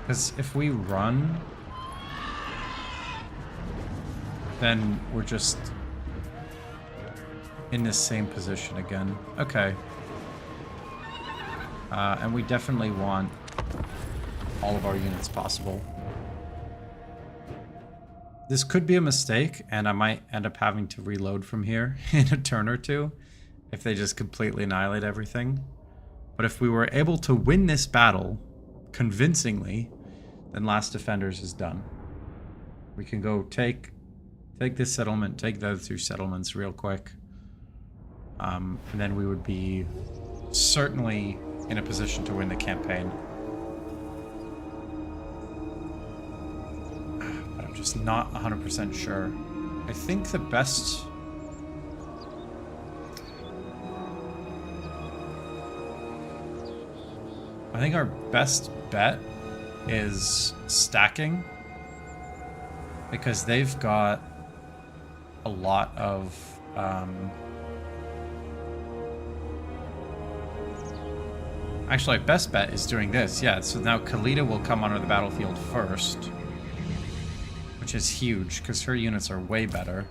Because if we run, then we're just in this same position again. Okay. And we definitely want all of our units possible. This could be a mistake, and I might end up having to reload from here in a turn or two if they just completely annihilate everything. But if we were able to win this battle convincingly, then Last Defenders is done. We can go take this settlement, take the other 2 settlements real quick. And then we would be certainly in a position to win the campaign. But I'm just not 100% sure. I think the best... I think our best bet is stacking. Because they've got a lot of... Actually, our best bet is doing this, yeah. So now Khalida will come onto the battlefield first. Which is huge, because her units are way better.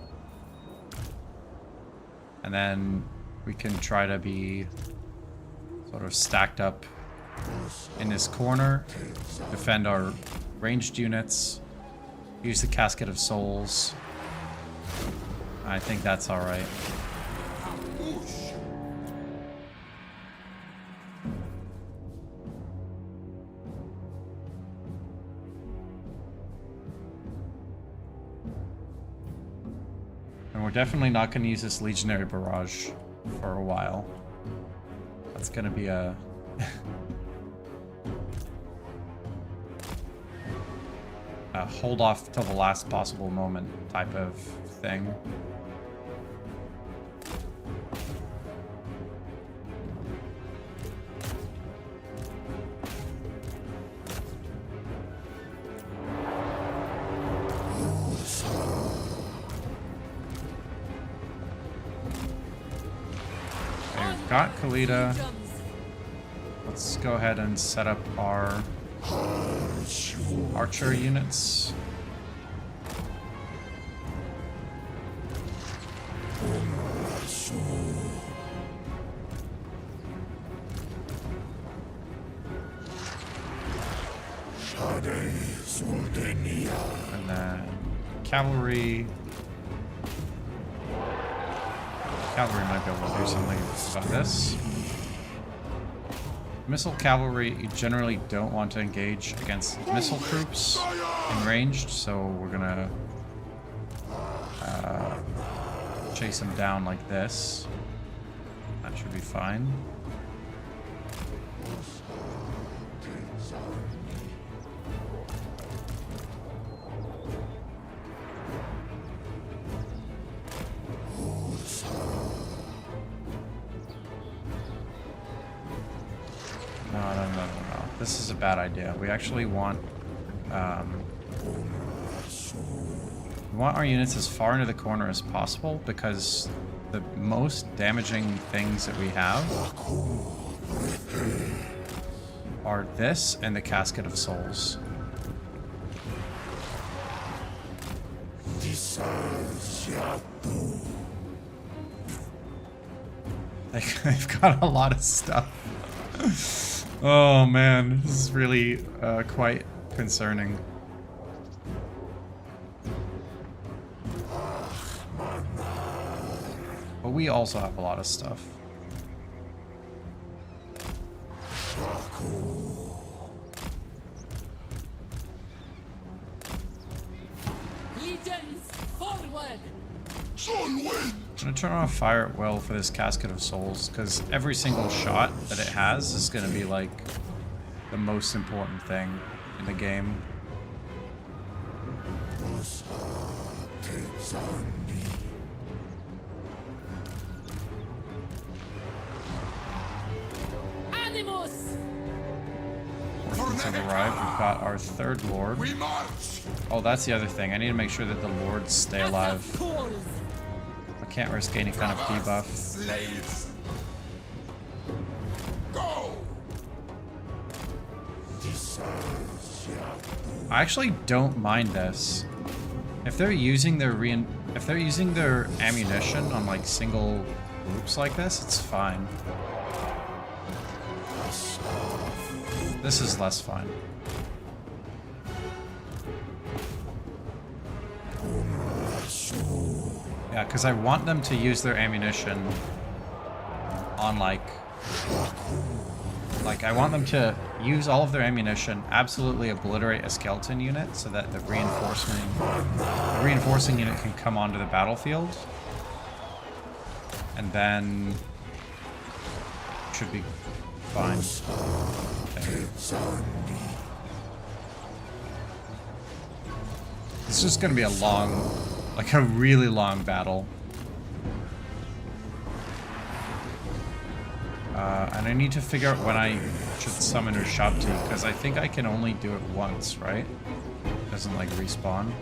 And then we can try to be sort of stacked up in this corner. Defend our ranged units. Use the Casket of Souls. I think that's alright. we're definitely not going to use this Legionary Barrage for a while. That's going to be a... a hold off till the last possible moment type of thing. We've got Khalida. Let's go ahead and set up our archer units. And then cavalry. Cavalry might be able to do something about this. Missile cavalry, you generally don't want to engage against missile troops in ranged, so we're gonna chase them down like this. That should be fine. No. This is a bad idea. We actually want our units as far into the corner as possible, because the most damaging things that we have are this and the Casket of Souls. They've got a lot of stuff. Oh man, this is really quite concerning. But we also have a lot of stuff. Legions, forward! I'm gonna turn off fire at will for this Casket of Souls, because every single shot that it has is gonna be like the most important thing in the game. Animus! Horsemen have arrived. We've got our third lord. We march! Oh, that's the other thing. I need to make sure that the lords stay alive. I can't risk any kind of debuff. Slaves! Go! I actually don't mind this. If they're using their ammunition on like single groups like this, it's fine. This is less fine. Yeah, because I want them to use their ammunition on like I want them to use all of their ammunition, absolutely obliterate a skeleton unit so that the reinforcing unit can come onto the battlefield. And then should be fine. Okay. It's just gonna be a long, like a really long battle. And I need to figure out when I should summon Ushabti, because I think I can only do it once, right? It doesn't like respawn.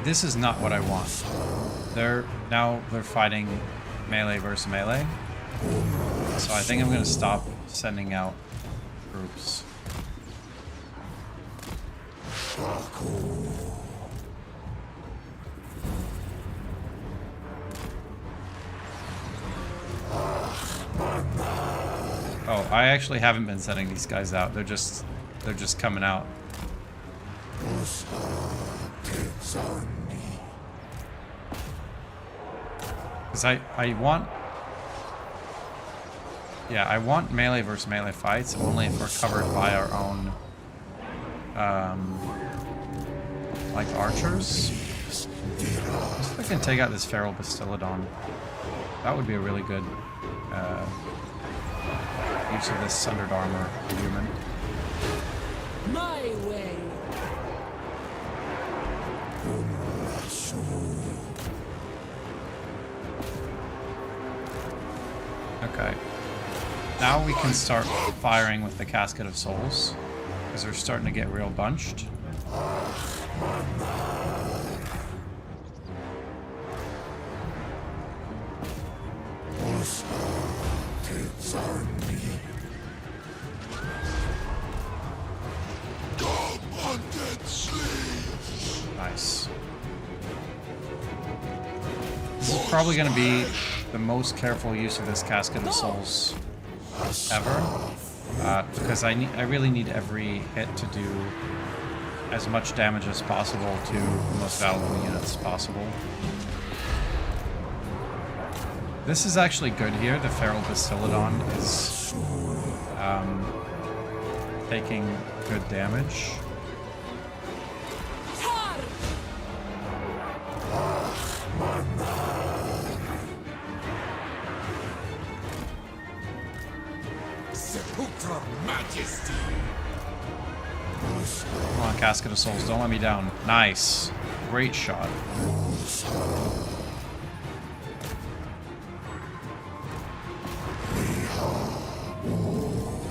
This is not what I want. They're fighting melee versus melee. So I think I'm gonna stop sending out groups. Oh, I actually haven't been sending these guys out. They're just coming out Because I want... Yeah, I want melee versus melee fights only if we're covered by our own... like archers. If I can take out this feral Bastillodon, that would be a really good use of this sundered armor human. My way. Okay. Now we can start firing with the Casket of Souls, because they're starting to get real bunched. Nice. This is probably going to be the most careful use of this Casket of Souls ever, because I really need every hit to do as much damage as possible to the most valuable units possible. This is actually good here. The feral Bastillodon is taking good damage. Sepulchral Majesty. Come on, Casket of Souls, don't let me down. Nice. Great shot.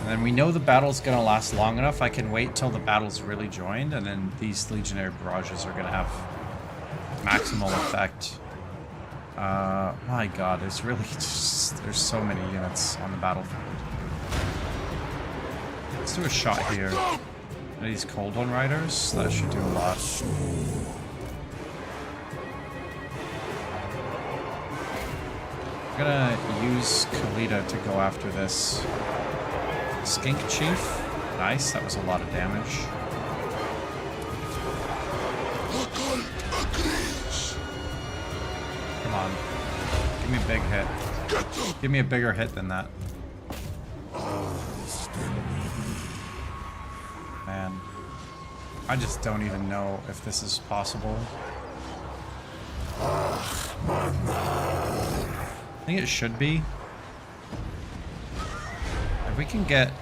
And then we know the battle's gonna last long enough. I can wait till the battle's really joined, and then these Legionary Barrages are gonna have maximal effect. My god, there's really just... there's so many units on the battlefield. Let's do a shot here. These Cold One Riders, that should do a lot. I'm gonna use Khalida to go after this Skink Chief. Nice, that was a lot of damage. Come on. Give me a big hit. Give me a bigger hit than that. Man. I just don't even know if this is possible. I think it should be. If we can get...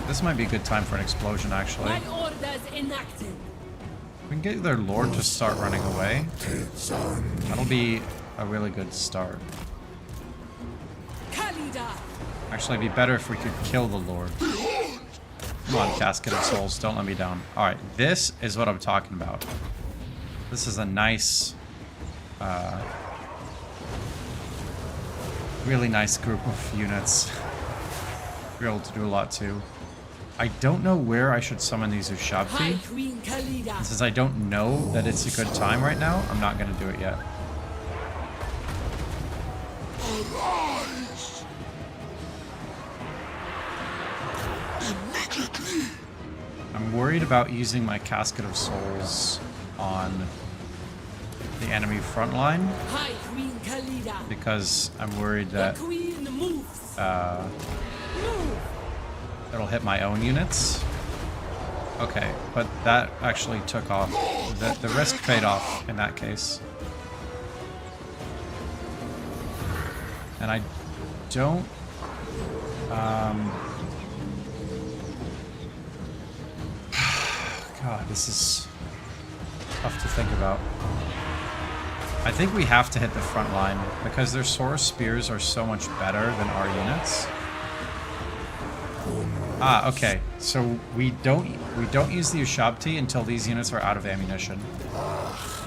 This might be a good time for an explosion, actually. My orders enacted. We can get their lord to start running away. That'll be a really good start. Khalida. Actually, it'd be better if we could kill the lord. Come on, Casket of Souls, don't let me down. Alright, this is what I'm talking about. This is a nice... really nice group of units. We're able to do a lot too. I don't know where I should summon these High Ushabti. Queen Khalida. Since I don't know that it's a good time right now, I'm not going to do it yet. Arise! Immediately! I'm worried about using my Casket of Souls on the enemy front line, High Queen Khalida. because I'm worried The that Queen moves. Move. it'll hit my own units. Okay, but that actually took off. The risk paid off in that case. And I don't... God, this is tough to think about. I think we have to hit the front line because their Saurus Spears are so much better than our units. Ah, okay. So we don't use the Ushabti until these units are out of ammunition.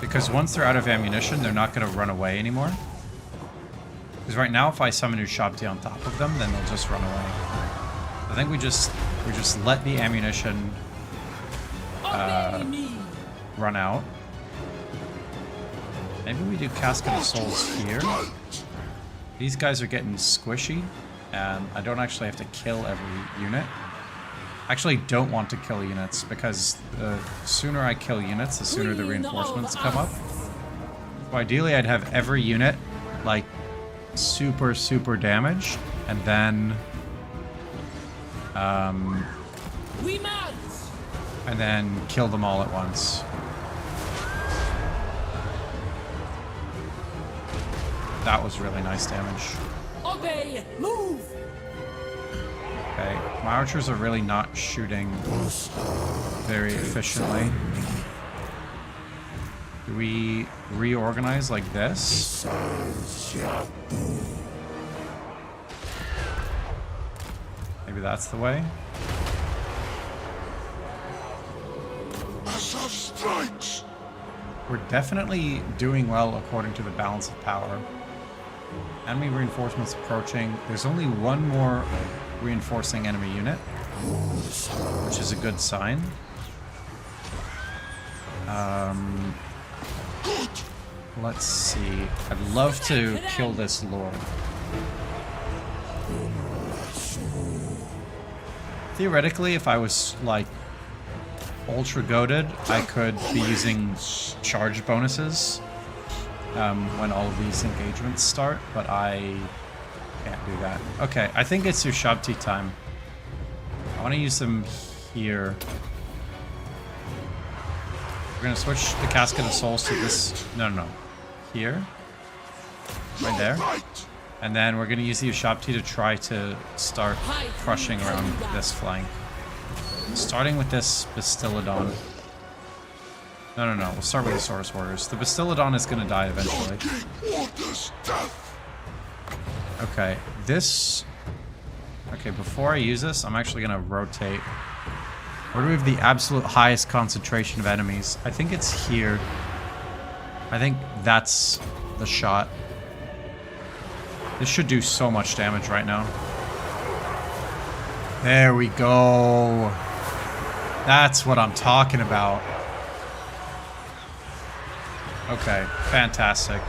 Because once they're out of ammunition, they're not going to run away anymore. Because right now, if I summon Ushabti on top of them, then they'll just run away. I think we just let the ammunition Obey me. run out. Maybe we do Casket of Souls here. These guys are getting squishy, and I don't actually have to kill every unit. Actually don't want to kill units, because the sooner I kill units, the sooner the reinforcements come up. So ideally I'd have every unit like super damaged, and then We march. and then kill them all at once. That was really nice damage. Obey. Move. Okay, my archers are really not shooting very efficiently. Do we reorganize like this? Maybe that's the way? Strikes. We're definitely doing well according to the balance of power. Enemy reinforcements approaching. There's only one more reinforcing enemy unit, which is a good sign. Let's see. I'd love to kill this lord. Theoretically, if I was like ultra goated, I could be using charge bonuses when all of these engagements start, but I can't do that. Okay, I think it's Ushabti time. I want to use them here. We're going to switch the Casket of Souls to this. No. Here. Right there. And then we're going to use the Ushabti to try to start crushing around this flank. Starting with this Bastillodon. No. We'll start with the Saurus Warriors. The Bastillodon is going to die eventually. Okay, this... Okay, before I use this, I'm actually going to rotate. Where do we have the absolute highest concentration of enemies? I think it's here. I think that's the shot. This should do so much damage right now. There we go. That's what I'm talking about. Okay, fantastic.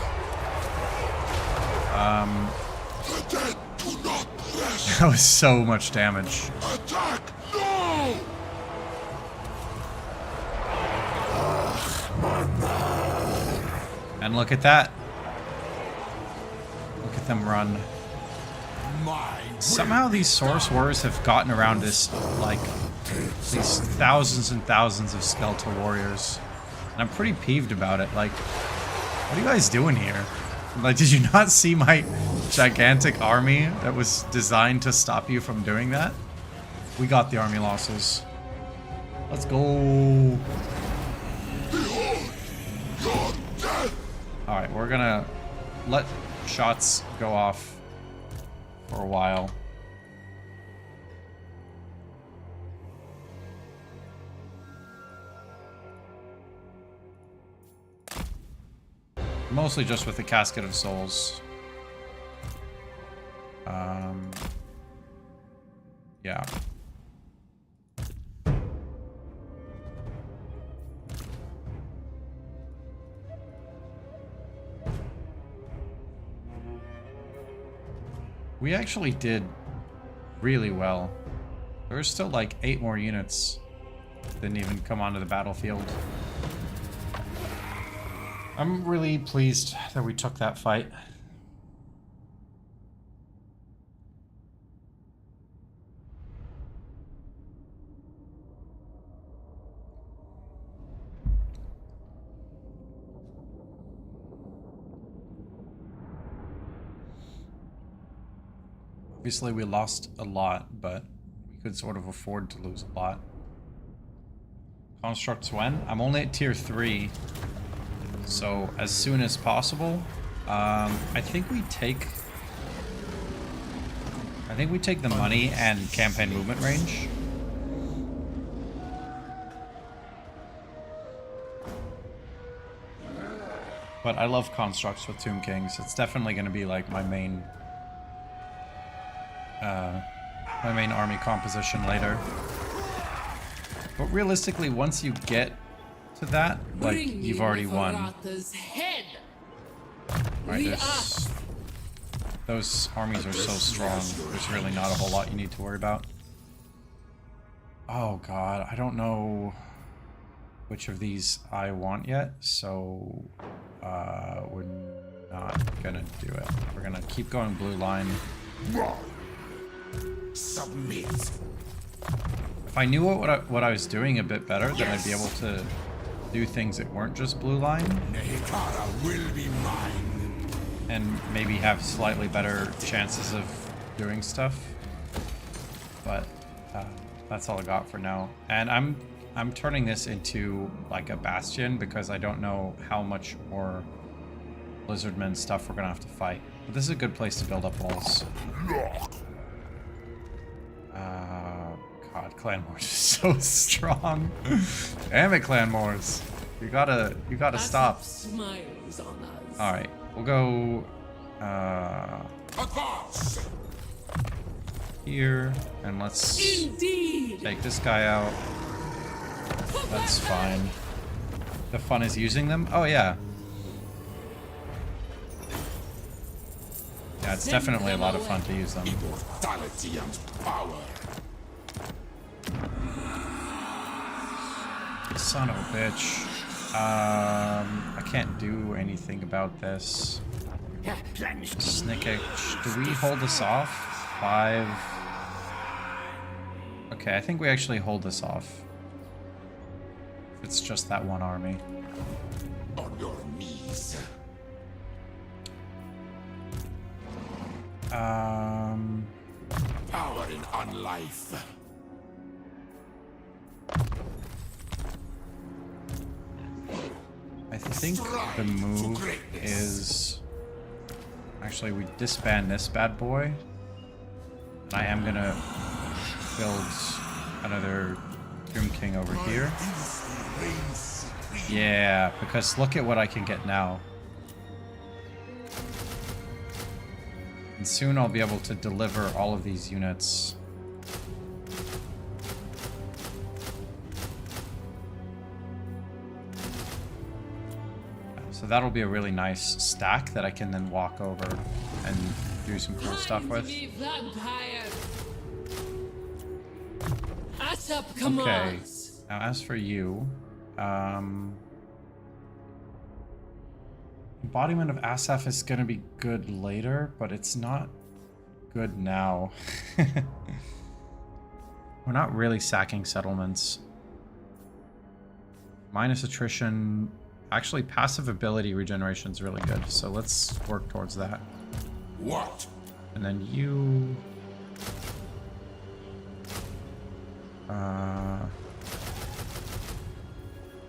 That was so much damage. Attack! No! And look at that. Look at them run. Somehow these Saurus Warriors have gotten around this, like, these thousands and thousands of skeletal warriors. And I'm pretty peeved about it. Like, what are you guys doing here? Like, did you not see my gigantic army that was designed to stop you from doing that? We got the army losses. Let's go. Alright, we're gonna let shots go off for a while. Mostly just with the Casket of Souls. Yeah. We actually did really well. There's still like 8 more units that didn't even come onto the battlefield. I'm really pleased that we took that fight. Obviously we lost a lot, but we could sort of afford to lose a lot. Constructs when? I'm only at tier 3. So as soon as possible. I think we take the money and campaign movement range. But I love constructs with Tomb Kings. It's definitely going to be like my main army composition later. But realistically, once you get to that, like, you've already won. Right, those armies are so strong, there's really not a whole lot you need to worry about. Oh god, I don't know which of these I want yet, so we're not gonna do it. We're gonna keep going blue line. Submit. If I knew what I was doing a bit better, then I'd be able to do things that weren't just blue line. Nehekara will be mine. And maybe have slightly better chances of doing stuff. But that's all I got for now. And I'm turning this into like a bastion because I don't know how much more Lizardmen stuff we're gonna have to fight. But this is a good place to build up walls. God, Clan Wars is so strong. Damn it, Clan Wars. You gotta stop. Smiles on us. All right, we'll go Advance. here, and let's Indeed. take this guy out. That's fine. The fun is using them. Oh yeah. Yeah, it's definitely a lot of fun to use them. Immortality and power. Son of a bitch. I can't do anything about this. Snickage. Do we hold this off? 5. Okay, I think we actually hold this off. It's just that one army. On your knees. Power in unlife. I think the move is... Actually, we disband this bad boy. And I am gonna build another Tomb King over here. Yeah, because look at what I can get now. And soon I'll be able to deliver all of these units. So that'll be a really nice stack that I can then walk over and do some cool stuff with. Okay, now as for you, embodiment of Asaph is going to be good later, but it's not good now. We're not really sacking settlements. Minus attrition. Actually, passive ability regeneration is really good, so let's work towards that. What? And then you...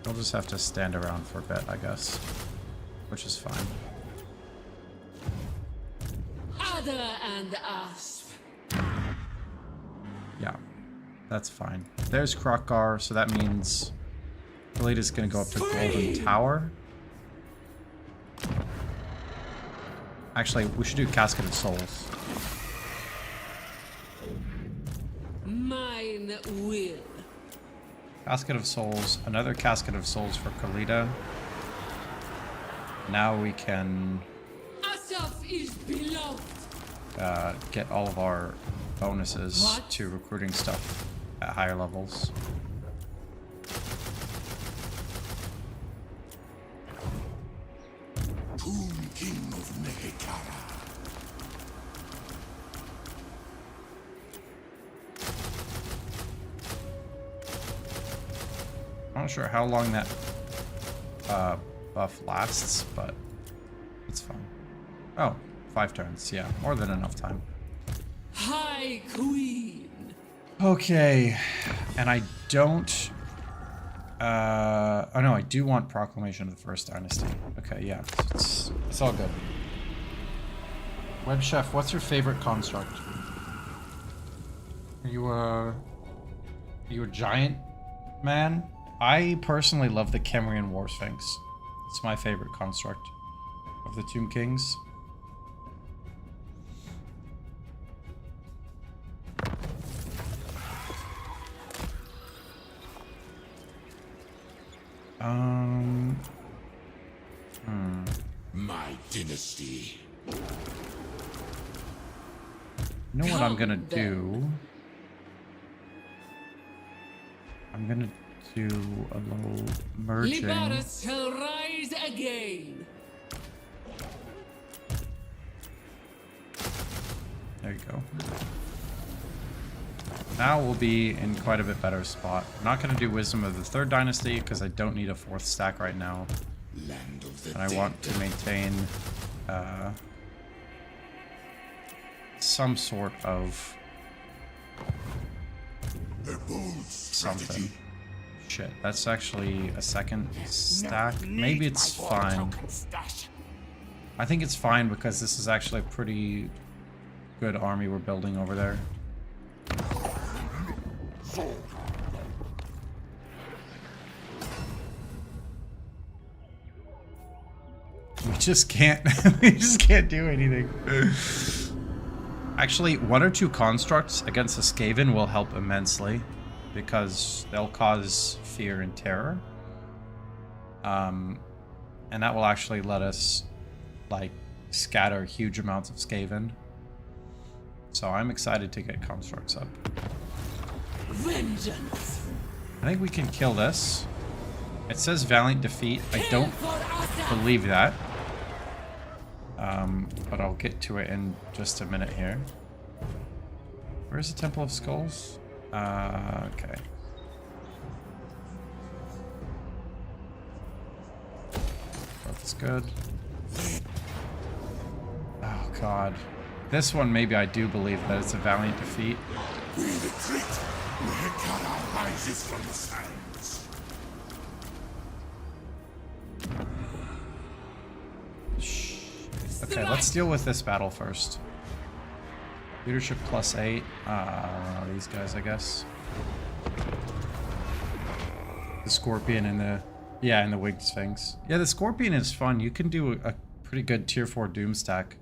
You'll just have to stand around for a bit, I guess. Which is fine. Other and us. Yeah, that's fine. There's Krokgar, so that means Khalida's gonna go up to Golden Tower. Actually, we should do Casket of Souls. Mine will. Casket of Souls, another Casket of Souls for Khalida. Now we can Asaph is beloved. get all of our bonuses What? to recruiting stuff at higher levels. Tomb King of Nehekara. I'm not sure how long that buff lasts, but it's fine. Oh, 5 turns. Yeah, more than enough time. High Queen. Okay, and I don't... oh no, I do want Proclamation of the First Dynasty. Okay, yeah, it's all good. Web Chef, what's your favorite construct? Are you a giant man? I personally love the Kemrian War Sphinx. It's my favorite construct of the Tomb Kings. My dynasty. You know what I'm gonna do? I'm gonna do a little merging. Liberus shall rise again. There you go. Now we'll be in quite a bit better spot. I'm not going to do Wisdom of the Third Dynasty because I don't need a 4th stack right now. Land of the And I dead. want to maintain some sort of A bold something. strategy. Shit, that's actually a 2nd stack. Need Maybe it's my war fine. token stash. I think it's fine because this is actually a pretty good army we're building over there. We just can't we just can't do anything. Actually, 1 or 2 constructs against the Skaven will help immensely because they'll cause fear and terror. And that will actually let us like scatter huge amounts of Skaven. So I'm excited to get constructs up. Vengeance. I think we can kill this. It says Valiant Defeat. I don't For Asa. believe that. But I'll get to it in just a minute here. Where's the Temple of Skulls? Okay. That's good. Oh god. This one maybe I do believe that it's a Valiant Defeat. We retreat. Hekara rises from the sands. Okay, let's deal with this battle first. Leadership +8. These guys, I guess. The Scorpion and the... Yeah, and the Winged Sphinx. Yeah, the Scorpion is fun. You can do a pretty good tier 4 Doom stack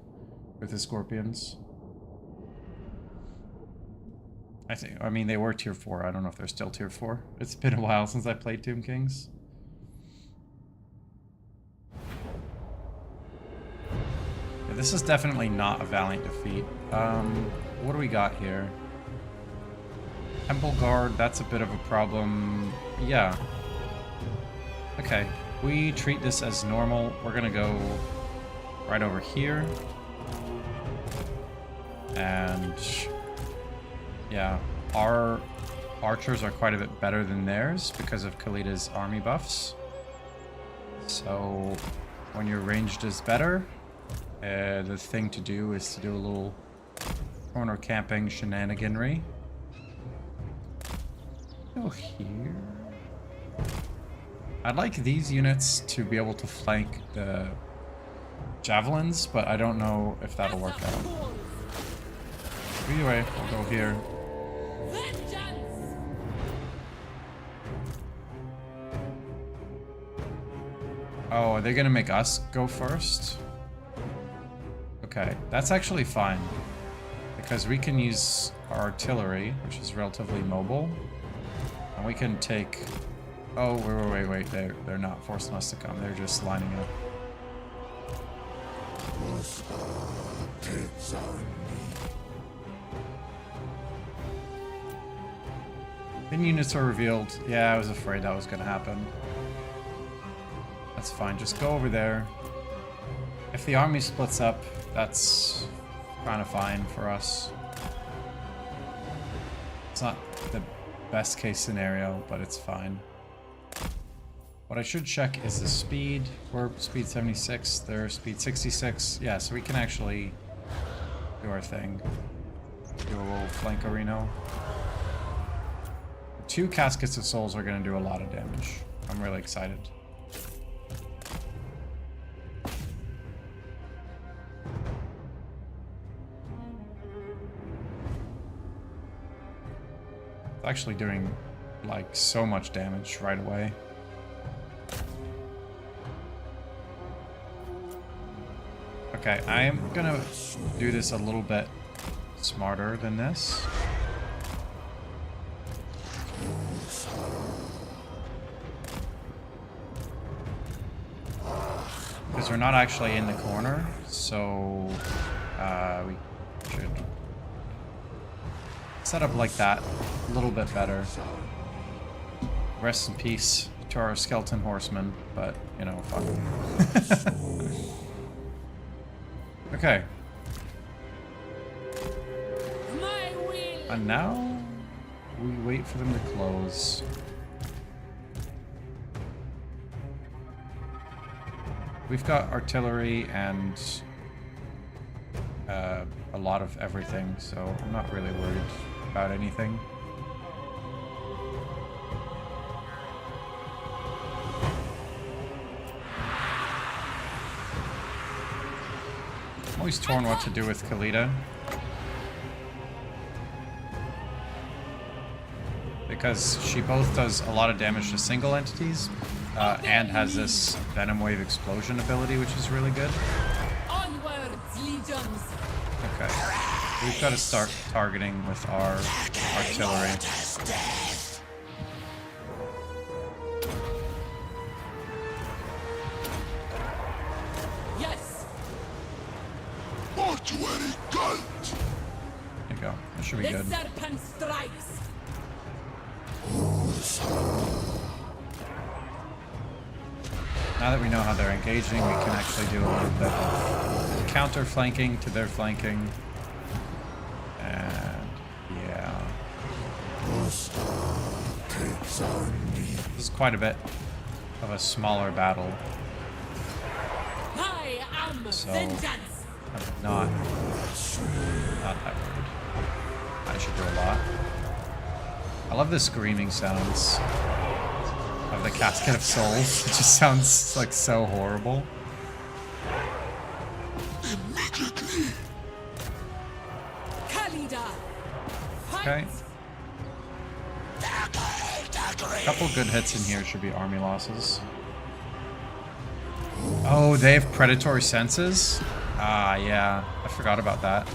with the Scorpions. I mean, they were tier 4. I don't know if they're still tier 4. It's been a while since I played Tomb Kings. Yeah, this is definitely not a Valiant Defeat. What do we got here? Temple Guard, that's a bit of a problem. Yeah. Okay, we treat this as normal. We're gonna go right over here. And yeah, our archers are quite a bit better than theirs because of Khalida's army buffs. So when your ranged is better, the thing to do is to do a little corner camping shenaniganry. Go here. I'd like these units to be able to flank the javelins, but I don't know if that'll work out. Either way, we'll go here. Vengeance. Oh, are they gonna make us go first? Okay, that's actually fine. Because we can use our artillery, which is relatively mobile. And we can take... Oh, wait. They're not forcing us to come. They're just lining up. Then units are revealed. Yeah, I was afraid that was going to happen. That's fine. Just go over there. If the army splits up, that's kind of fine for us. It's not the best case scenario, but it's fine. What I should check is the speed. We're speed 76, they're speed 66. Yeah, so we can actually do our thing. Do a little flankerino. 2 Caskets of Souls are going to do a lot of damage. I'm really excited. It's actually doing like so much damage right away. Okay, I am gonna do this a little bit smarter than this. Because we're not actually in the corner, so we should set up like that a little bit better. Rest in peace to our skeleton horsemen, but, you know, fuck. Okay. My will. And now we wait for them to close. We've got artillery and a lot of everything, so I'm not really worried about anything. I'm always torn what to do with Khalida. Because she both does a lot of damage to single entities, and has this Venom Wave Explosion ability, which is really good. Onwards, legions. Okay. We've got to start targeting with our artillery. Yes. Mortuary cult! There you go. That should be The good. serpent strikes. Now that we know how they're engaging, we can actually do a little bit of counter flanking to their flanking. And yeah. This is quite a bit of a smaller battle. I am So vengeance. I'm not that worried. I should do a lot. I love the screaming sounds of the Casket of Souls. It just sounds like so horrible. Immediately! Khalida. Okay. A couple good hits in here should be army losses. Oh, they have predatory senses? Ah, yeah. I forgot about that.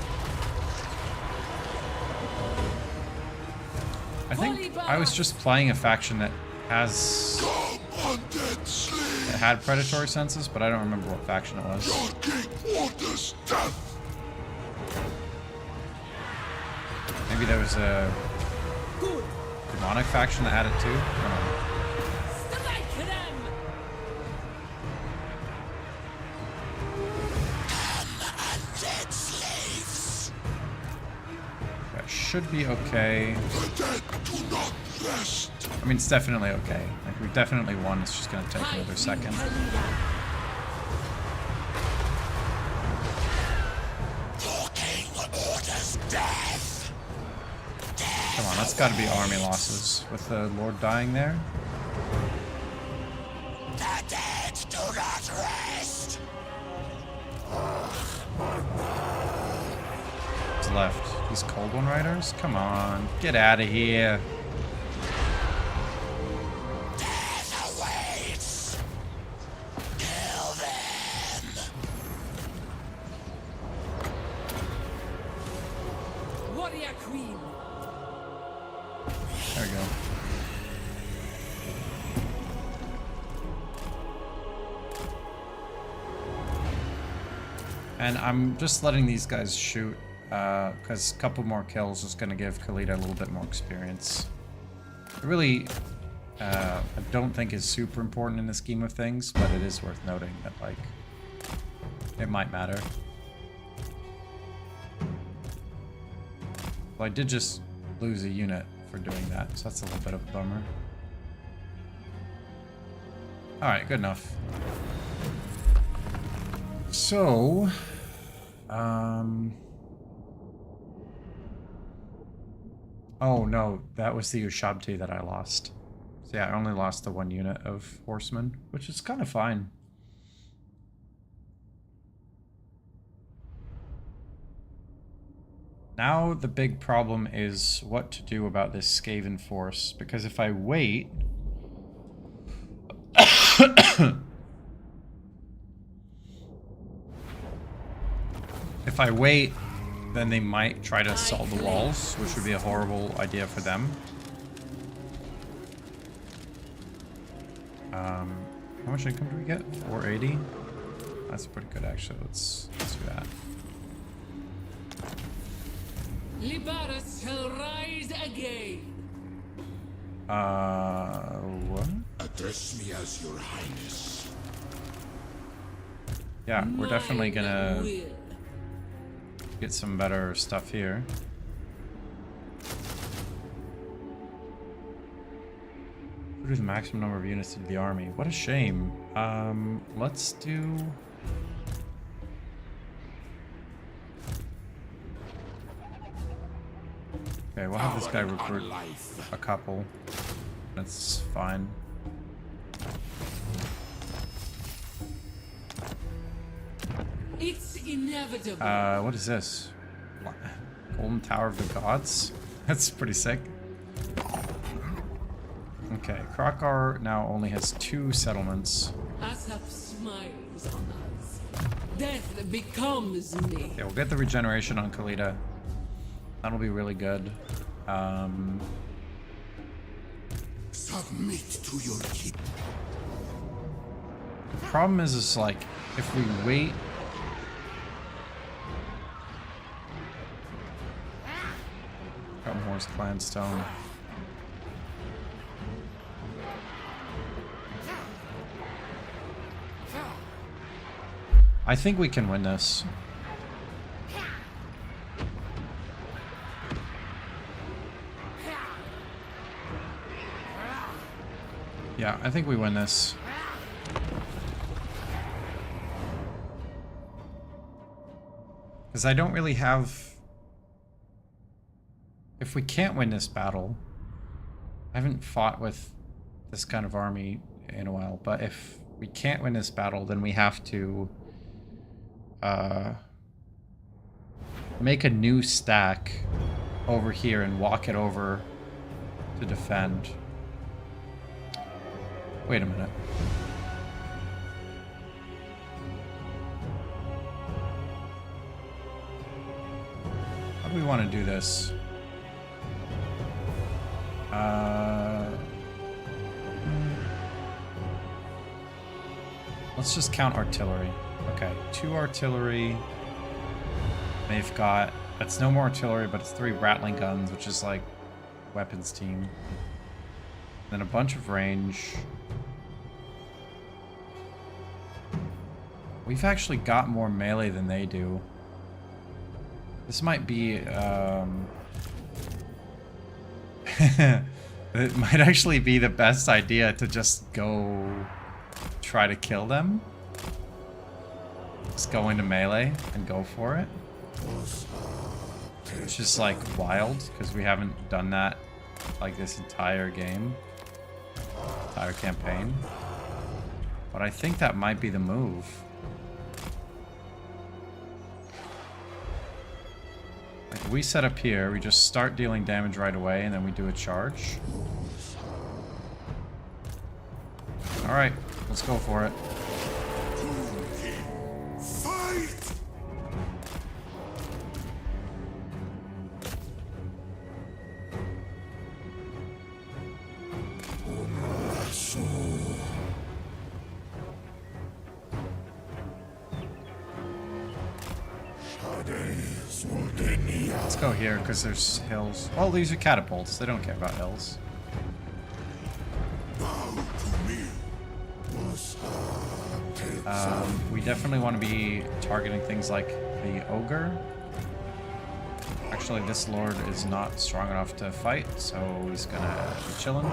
I think I was just playing a faction that has... Come, undead slave! that had predatory senses, but I don't remember what faction it was. Your king orders death! Maybe there was a Good. demonic faction that had it too? I don't know. Strike them. Undead slaves! That should be okay. The dead do not rest! I mean, it's definitely okay. Like, we definitely won. It's just gonna take another second. Your king orders death! Come on, that's gotta be army losses. With the Lord dying there. The dead do not rest! What's left? These Cold One Riders? Come on, get out of here. Death awaits! Kill them! Warrior Queen. There we go. And I'm just letting these guys shoot, because a couple more kills is going to give Khalida a little bit more experience. It really, I don't think is super important in the scheme of things, but it is worth noting that, like, it might matter. Well, I did just lose a unit for doing that, so that's a little bit of a bummer. Alright, good enough. So, oh no, that was the Ushabti that I lost. So yeah, I only lost the one unit of horsemen, which is kind of fine. Now the big problem is what to do about this Skaven force, because if I wait... If I wait, then they might try to assault the walls, which would be a horrible idea for them. How much income do we get? 480? That's pretty good, actually. Let's do that. Liberus shall rise again. What? Address me as your highness. Yeah, we're definitely Mine gonna will. get some better stuff here. Who do the maximum number of units to the army? What a shame. Let's do... Okay, we'll have this guy recruit a couple. That's fine. It's inevitable. What is this? Golden Tower of the Gods? That's pretty sick. Okay, Krokar now only has 2 settlements. Asap smiles on us. Death becomes me. Okay, we'll get the regeneration on Khalida. That'll be really good. Submit to your king. The problem is like, if we wait... Horse Clan Stone. I think we can win this. Yeah, I think we win this. Because I don't really have... If we can't win this battle... I haven't fought with this kind of army in a while, but if we can't win this battle, then we have to... make a new stack over here and walk it over to defend. Wait a minute. How do we want to do this? Let's just count artillery. Okay, 2 artillery. They've got... That's no more artillery, but it's 3 rattling guns, which is like weapons team. Then a bunch of range. We've actually got more melee than they do. This might be, it might actually be the best idea to just go try to kill them. Just go into melee and go for it. It's just like wild, because we haven't done that like this entire game. Entire campaign. But I think that might be the move. Like, we set up here, we just start dealing damage right away, and then we do a charge. Alright, let's go for it. Fight! Let's go here, because there's hills. Oh, these are catapults. They don't care about hills. We definitely want to be targeting things like the ogre. Actually, this lord is not strong enough to fight, so he's gonna be chilling.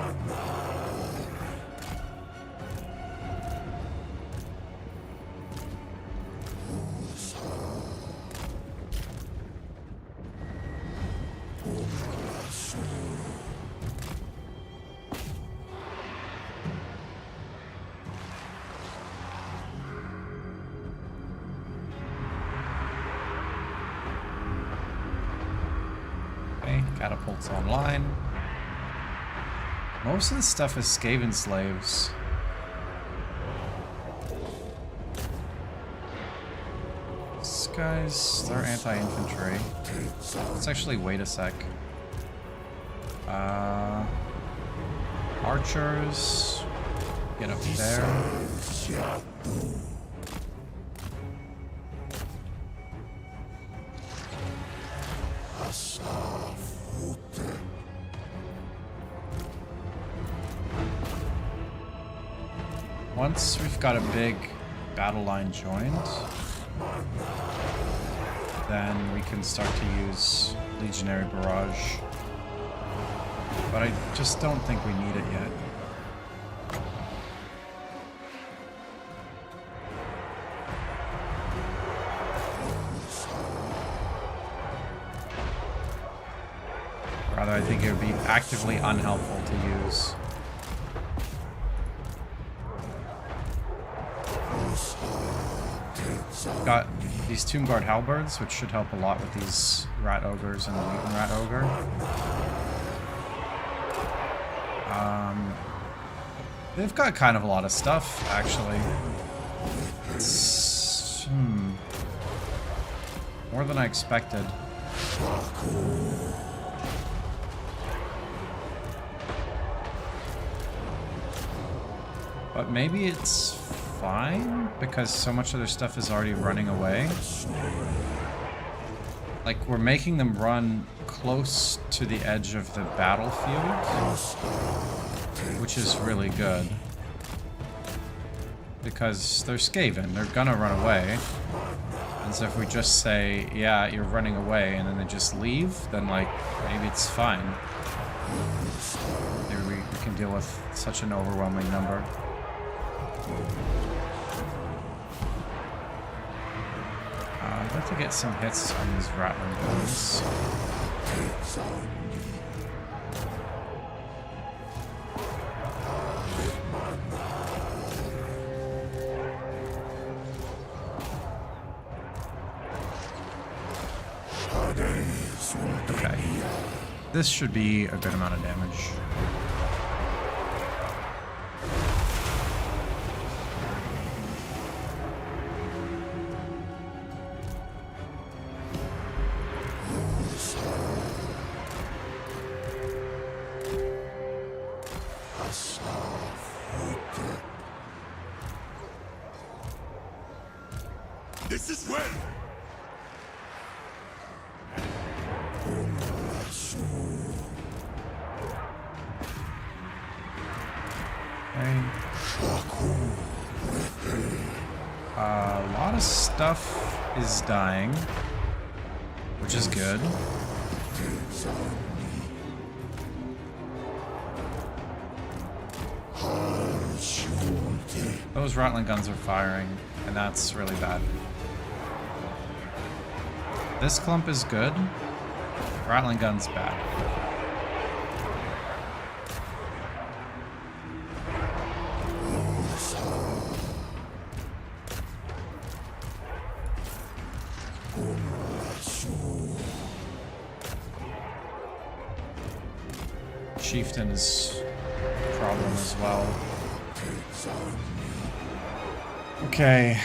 Catapults online. Most of the stuff is Skaven slaves. These guys, they're anti-infantry. Let's actually wait a sec. Archers, get up there. Once we've got a big battle line joined, then we can start to use Legionary Barrage. But I just don't think we need it yet. Rather, I think it would be actively unhelpful to use. Got these Tomb Guard Halberds, which should help a lot with these Rat Ogres and the Mutant Rat Ogre. They've got kind of a lot of stuff, actually. It's, more than I expected. But maybe it's fine, because so much of their stuff is already running away. Like, we're making them run close to the edge of the battlefield, which is really good. Because they're Skaven, they're gonna run away. And so if we just say, yeah, you're running away, and then they just leave, then, like, maybe it's fine. Maybe we can deal with such an overwhelming number. I'd like to get some hits on these Ratling guns. Okay. This should be a good amount of damage. This is well. A lot of stuff is dying, which is good. Those Ratling guns are firing, and that's really bad. This clump is good. Ratling gun's bad. Chieftain's a problem as well. Okay.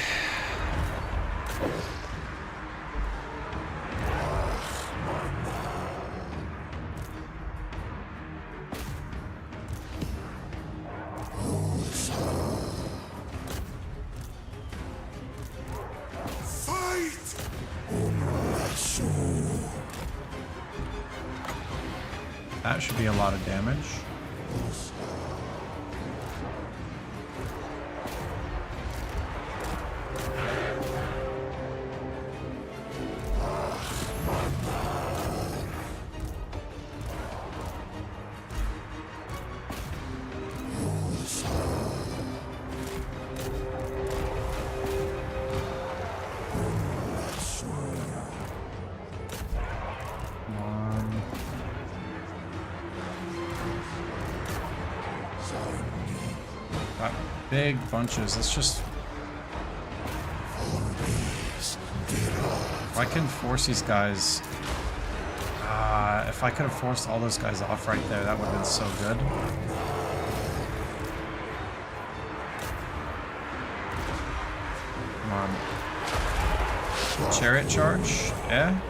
That should be a lot of damage. Got big bunches. Let's just... If I can force these guys... if I could have forced all those guys off right there, that would have been so good. Come on. Chariot charge? Yeah?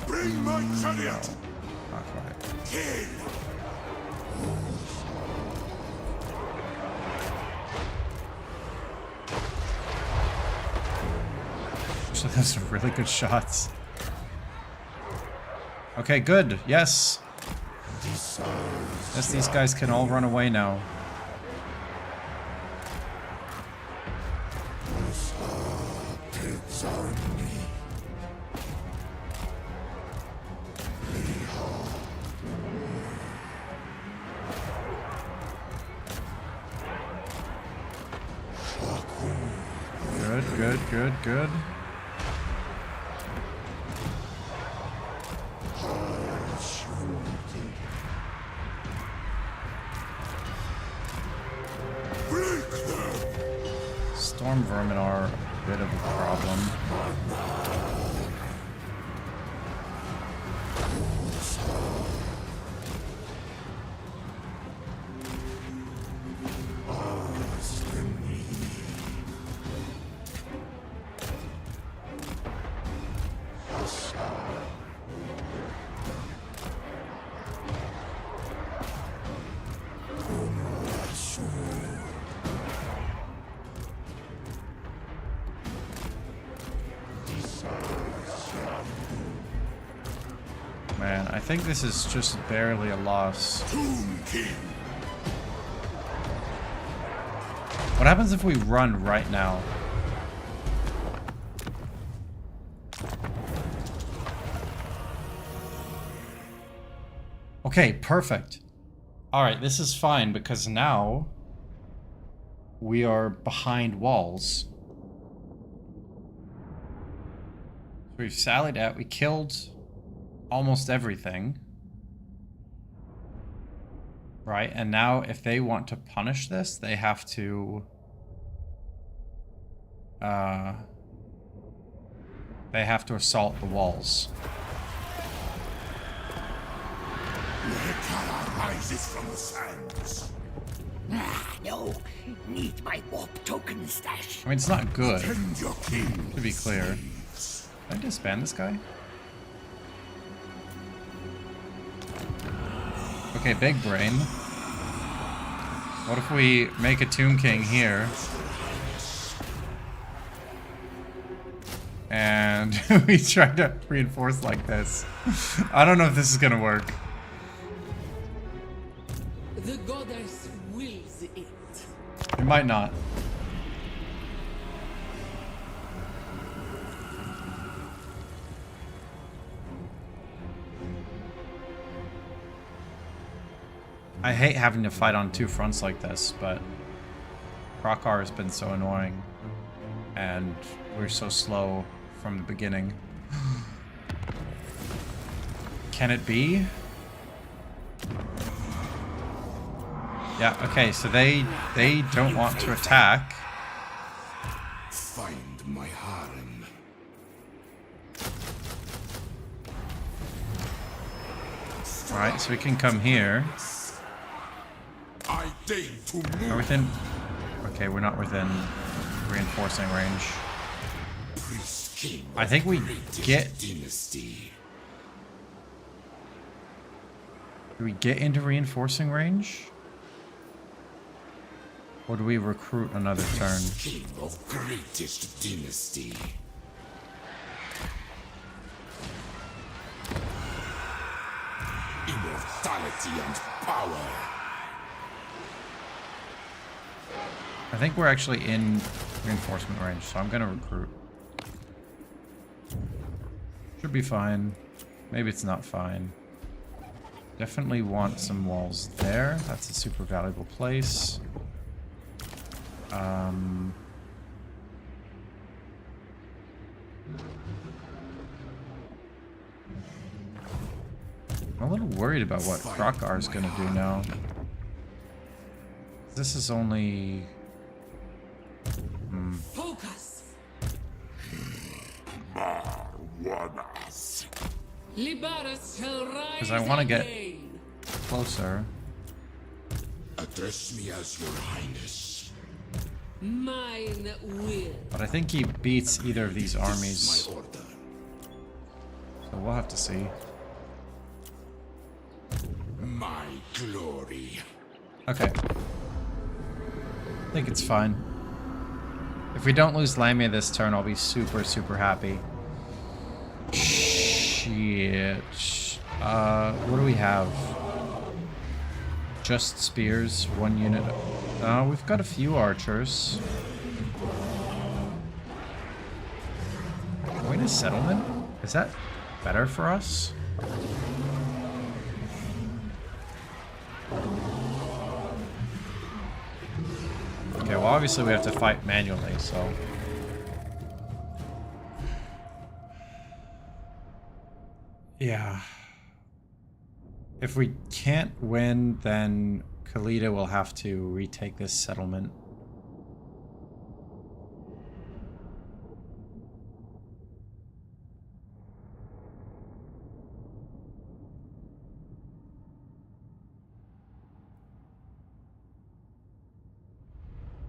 Bring my chariot. Not quite. Kill. So those are really good shots. Okay, good. Yes. Guess these guys can all run away now. Good. Storm vermin are a bit of a problem. Man, I think this is just barely a loss. What happens if we run right now? Okay, perfect. Alright, this is fine because now we are behind walls. We've sallied out, we killed almost everything. Right, and now if they want to punish this, they have to... they have to assault the walls. Rises from the sands. No, need my warp token stash. I mean, it's not good, Tend your king. to be clear. Can I disband this guy? Okay, big brain. What if we make a Tomb King here? And we try to reinforce like this. I don't know if this is gonna work. The goddess wills it. It might not. I hate having to fight on two fronts like this, but Krokar has been so annoying. And we're so slow from the beginning. Can it be? Yeah, okay, so they don't want to attack. Find my harem. Alright, so we can come here. I deign to move. Are we within... Okay, we're not within reinforcing range. Priest king I think we of greatest get... dynasty. Do we get into reinforcing range? Or do we recruit another turn? King of greatest dynasty. Immortality and power. I think we're actually in reinforcement range, so I'm gonna recruit. Should be fine. Maybe it's not fine. Definitely want some walls there. That's a super valuable place. I'm a little worried about what Krokar's gonna do now. This is only... Focus. Marwanas. Libaris shall rise. Because I want to get again. closer. Address me as your highness. Mine will. But I think he beats either of these This armies. is my order. So we'll have to see. My glory. Okay. I think it's fine. If we don't lose Lamia this turn, I'll be super, super happy. Shit. What do we have? just spears, 1 unit. We've got a few archers. Wait a settlement? Is that better for us? Okay, well obviously we have to fight manually, so... Yeah. If we can't win, then Khalida will have to retake this settlement.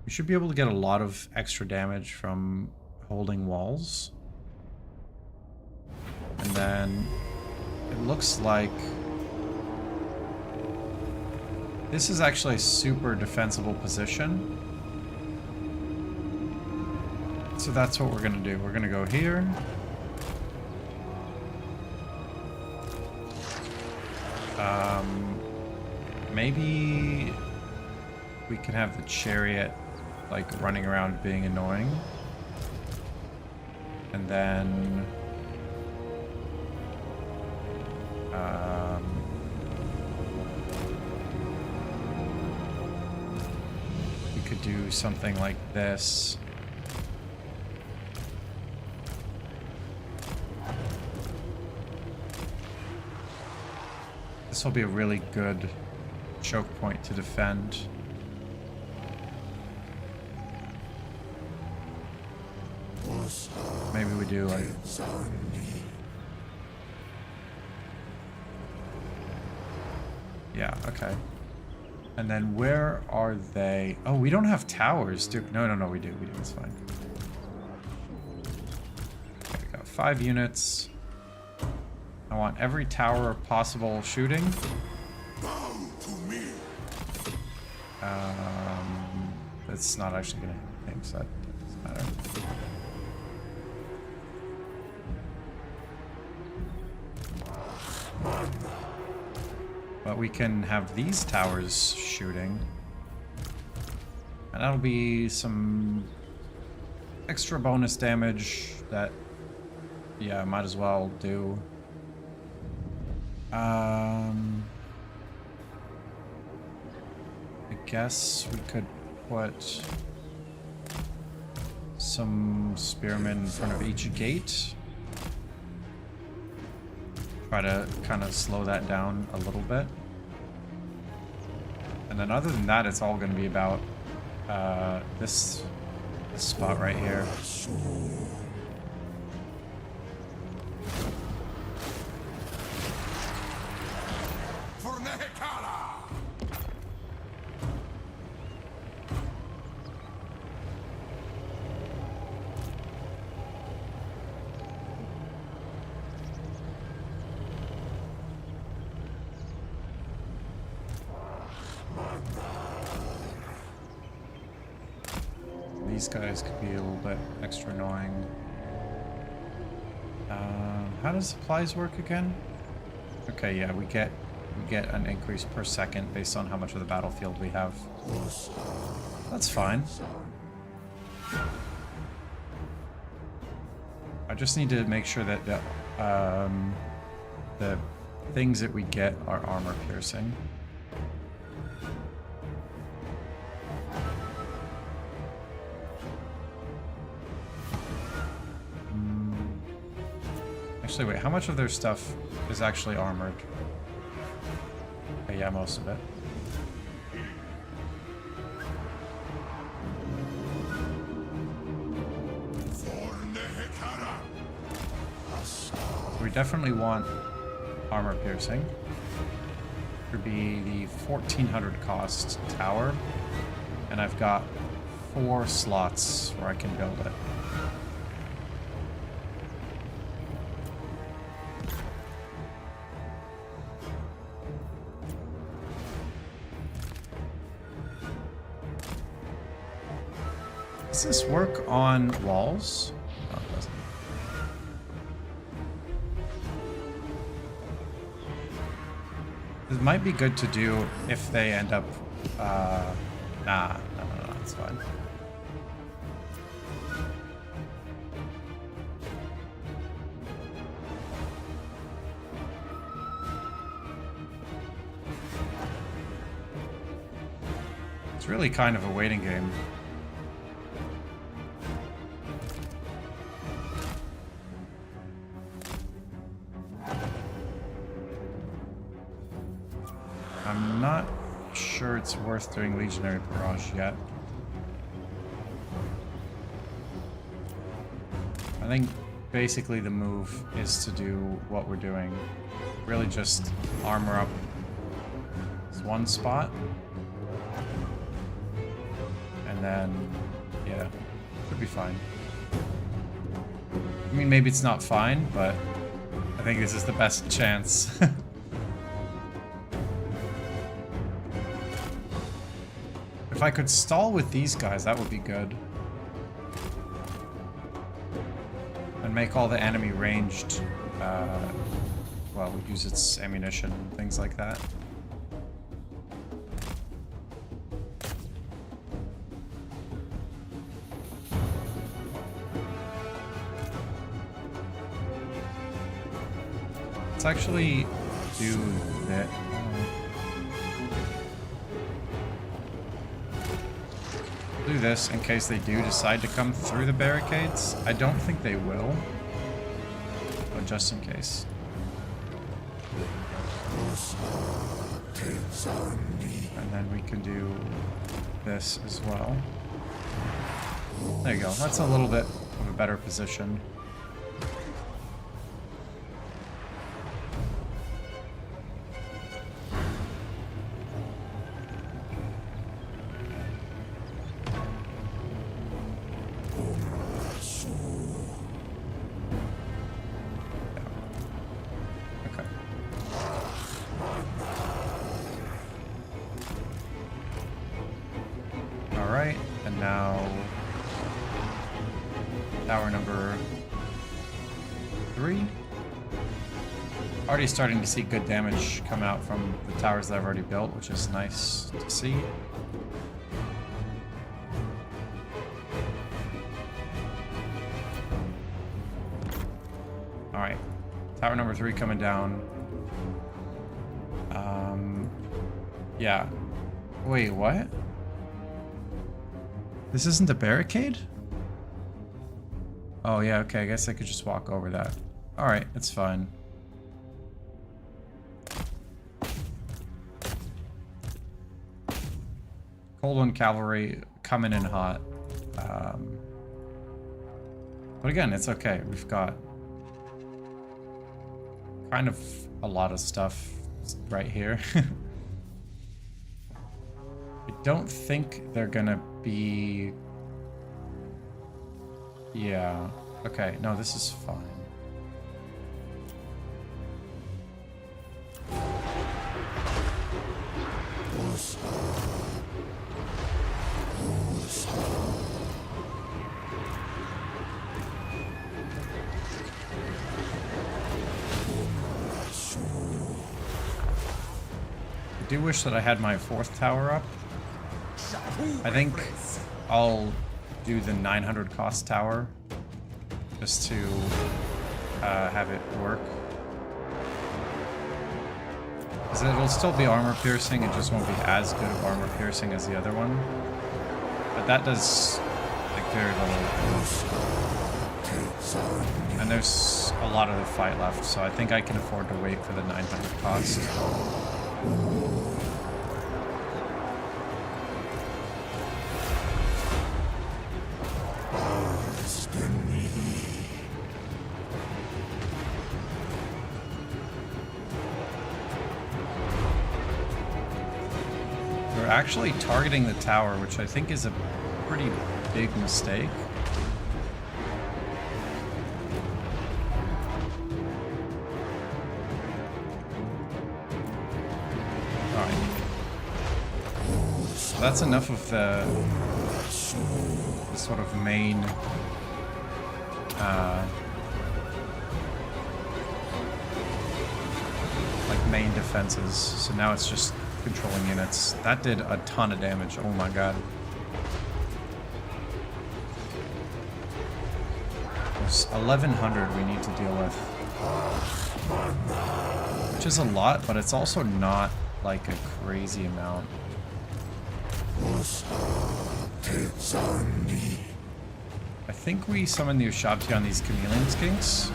We should be able to get a lot of extra damage from holding walls. And then it looks like this is actually a super defensible position. So that's what we're gonna do. We're gonna go here. Maybe we can have the chariot like running around being annoying. And then we could do something like this. This will be a really good choke point to defend. Maybe we do like... Yeah, okay. And then where are they? Oh, we don't have towers, do we? No, we do, it's fine. Okay, we got 5 units. I want every tower possible shooting. That's not actually gonna hit anything, so that doesn't matter. But we can have these towers shooting. And that'll be some extra bonus damage that, yeah, might as well do. I guess we could put some spearmen in front of each gate. Try to kind of slow that down a little bit. And then other than that, it's all going to be about this spot right here. These guys could be a little bit extra annoying. How does supplies work again? Okay, yeah, we get an increase per second based on how much of the battlefield we have. That's fine. I just need to make sure that the things that we get are armor piercing. Actually, wait, how much of their stuff is actually armored? Okay, yeah, most of it. We definitely want armor piercing. It would be the 1400 cost tower, and I've got 4 slots where I can build it. Does this work on walls? No, it doesn't. It might be good to do if they end up... no, it's fine. It's really kind of a waiting game. I'm not sure it's worth doing Legionary Barrage yet. I think basically the move is to do what we're doing. Really just armor up this one spot. And then, yeah, should be fine. I mean, maybe it's not fine, but I think this is the best chance. If I could stall with these guys, that would be good. And make all the enemy ranged, well, use its ammunition and things like that. Let's actually do that. Do this in case they do decide to come through the barricades. I don't think they will, but just in case. And then we can do this as well. There you go. That's a little bit of a better position. Alright, and now tower number 3. Already starting to see good damage come out from the towers that I've already built, which is nice to see. Alright, tower number 3 coming down. Yeah. Wait, what? This isn't a barricade? Oh yeah, okay, I guess I could just walk over that. Alright, it's fine. Cold One Cavalry coming in hot. But again, it's okay. We've got kind of a lot of stuff right here. I don't think they're gonna be... Yeah. Okay, no, this is fine. I do wish that I had my 4th tower up. I think I'll do the 900 cost tower just to have it work. Because it'll still be armor piercing, it just won't be as good of armor piercing as the other one. But that does like very little. And there's a lot of the fight left, so I think I can afford to wait for the 900 cost. We're actually targeting the tower, which I think is a pretty big mistake. So that's enough of the sort of main like main defenses, so now it's just controlling units. That did a ton of damage. Oh my god. There's 1,100 we need to deal with. Which is a lot, but it's also not like a crazy amount. I think we summon the Ushabti on these Chameleon Skinks,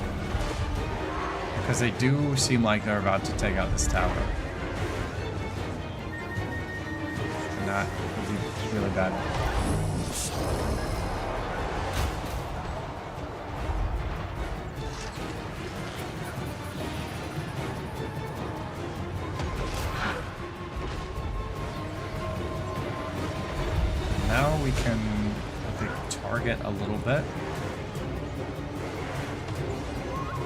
because they do seem like they're about to take out this tower. And that would be really bad. Now we can, I think, target a little bit.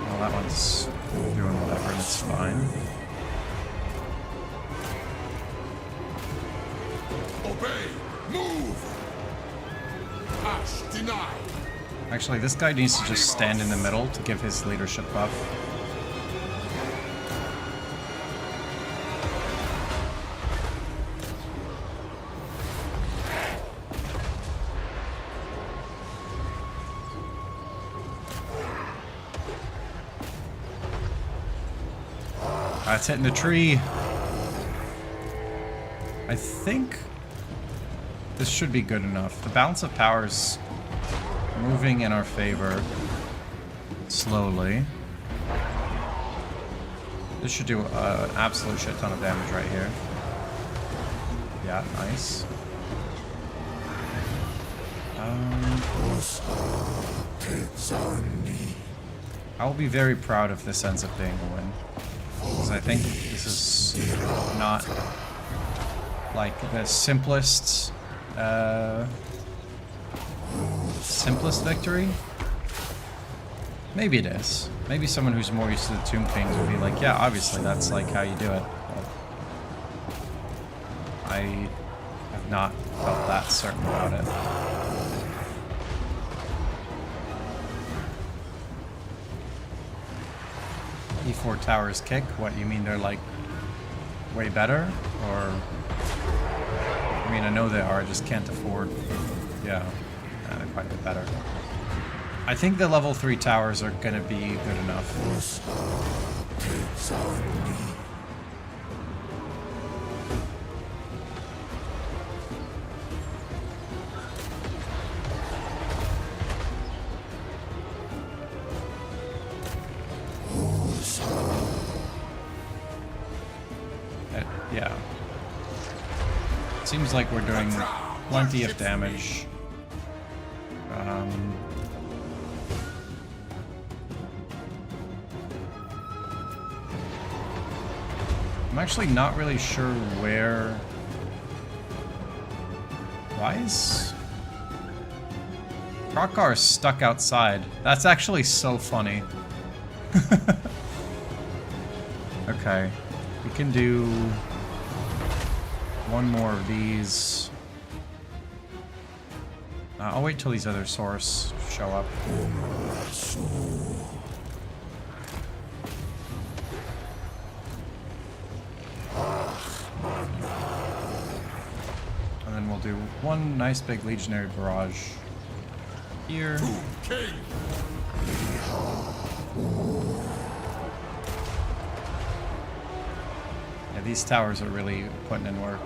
Well, that one's doing whatever, and it's fine. Obey! Move! Ash denied! Actually, this guy needs to just stand in the middle to give his leadership buff. That's hitting the tree. I think this should be good enough. The balance of power is moving in our favor slowly. This should do an absolute shit ton of damage right here. Yeah, nice. I'll be very proud if this ends up being a win. Because I think this is not like the simplest victory. Maybe it is. Maybe someone who's more used to the Tomb Kings would be like, yeah, obviously that's like how you do it. But I have not felt that certain about it. E4 towers kick? What, you mean they're like way better? Or, I mean, I know they are, I just can't afford, yeah, they're quite a bit better. I think the level 3 towers are gonna be good enough. Yeah. Seems like we're doing plenty of damage. I'm actually not really sure where... Why is... Krokar is stuck outside. That's actually so funny. Okay. We can do... one more of these. I'll wait till these other source show up. And then we'll do one nice big legionary barrage here. Yeah, these towers are really putting in work.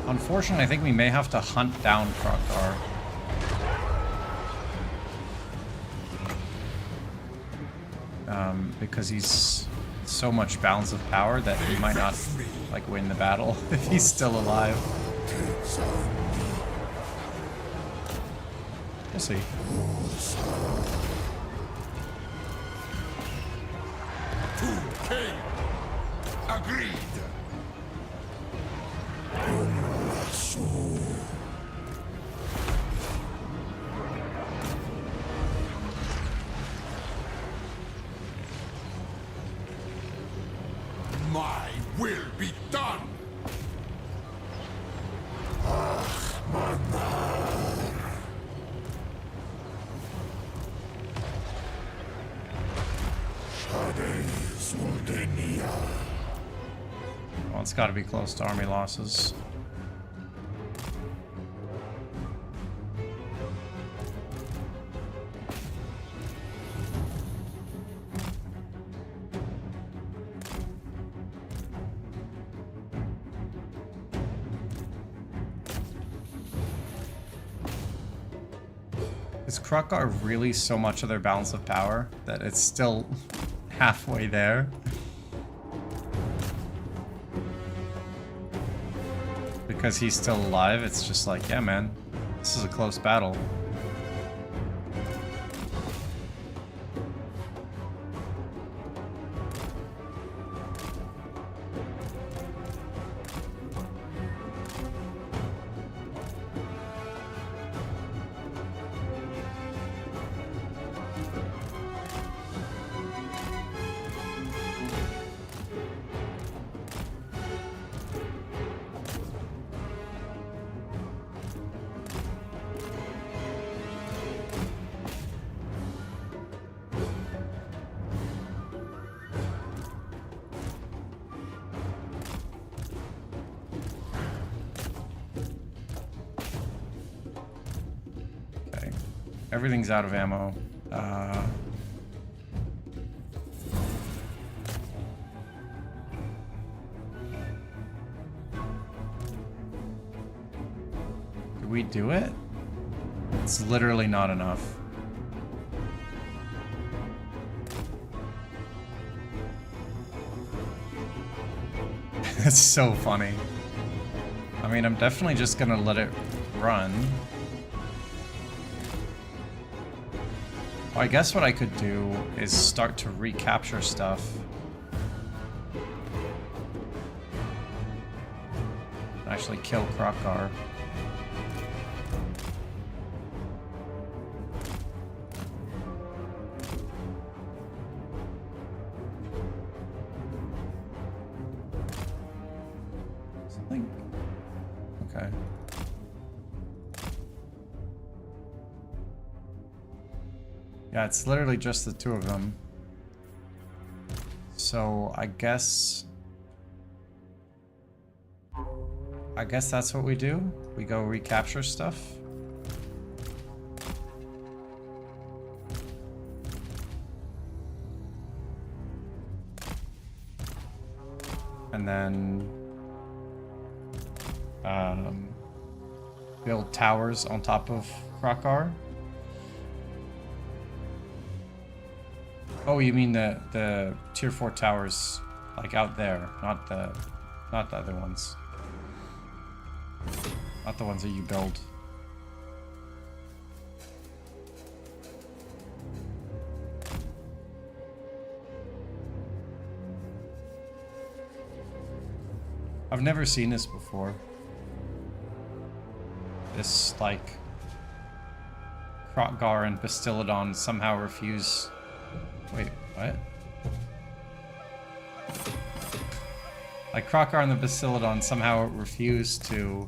Unfortunately, I think we may have to hunt down Krokar. Because he's so much balance of power that he might not like win the battle if he's still alive. We'll see. Agreed. My will be done. Well, it's got to be close to army losses. Is Krokar really so much of their balance of power that it's still halfway there? Because he's still alive, it's just like, yeah, man, this is a close battle. Everything's out of ammo. Did we do it? It's literally not enough. It's so funny. I mean, I'm definitely just gonna let it run. I guess what I could do is start to recapture stuff. Actually kill Krokar. Something? Okay. Yeah, it's literally just the two of them. So I guess that's what we do. We go recapture stuff. And then build towers on top of Krokar. Oh, you mean the tier 4 towers, like out there, not the other ones. Not the ones that you build. I've never seen this before. This, like, Krokgar and Bastiladon somehow refuse... Wait, what? Like, Krokgar and the Bastiladon somehow refuse to,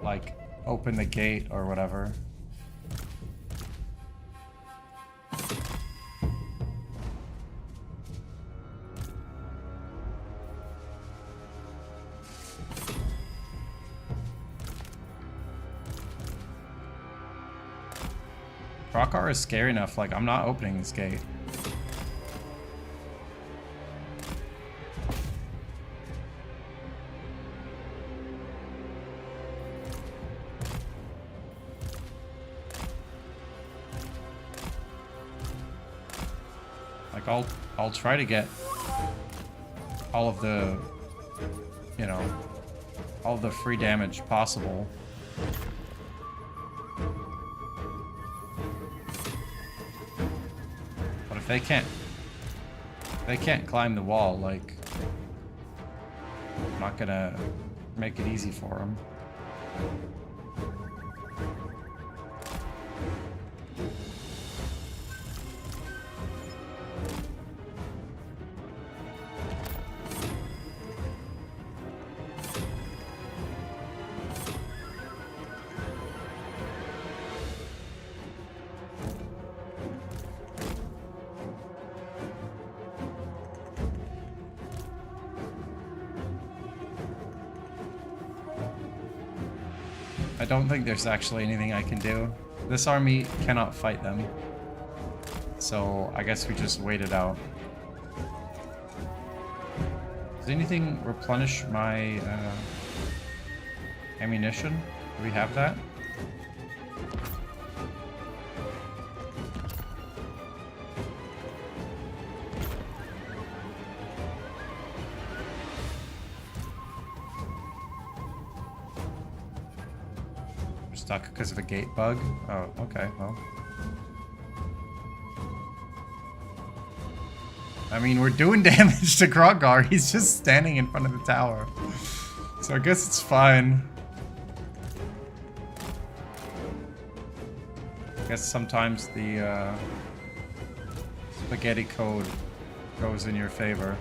like, open the gate or whatever. Krokgar is scary enough, like, I'm not opening this gate. Like, I'll try to get all of the, you know, all of the free damage possible. If they can't climb the wall, like, I'm not gonna make it easy for them. I don't think there's actually anything I can do. This army cannot fight them. So I guess we just wait it out. Does anything replenish my ammunition? Do we have that? We're stuck because of a gate bug? Oh, okay, well. I mean, we're doing damage to Grogar. He's just standing in front of the tower. So I guess it's fine. I guess sometimes the spaghetti code goes in your favor.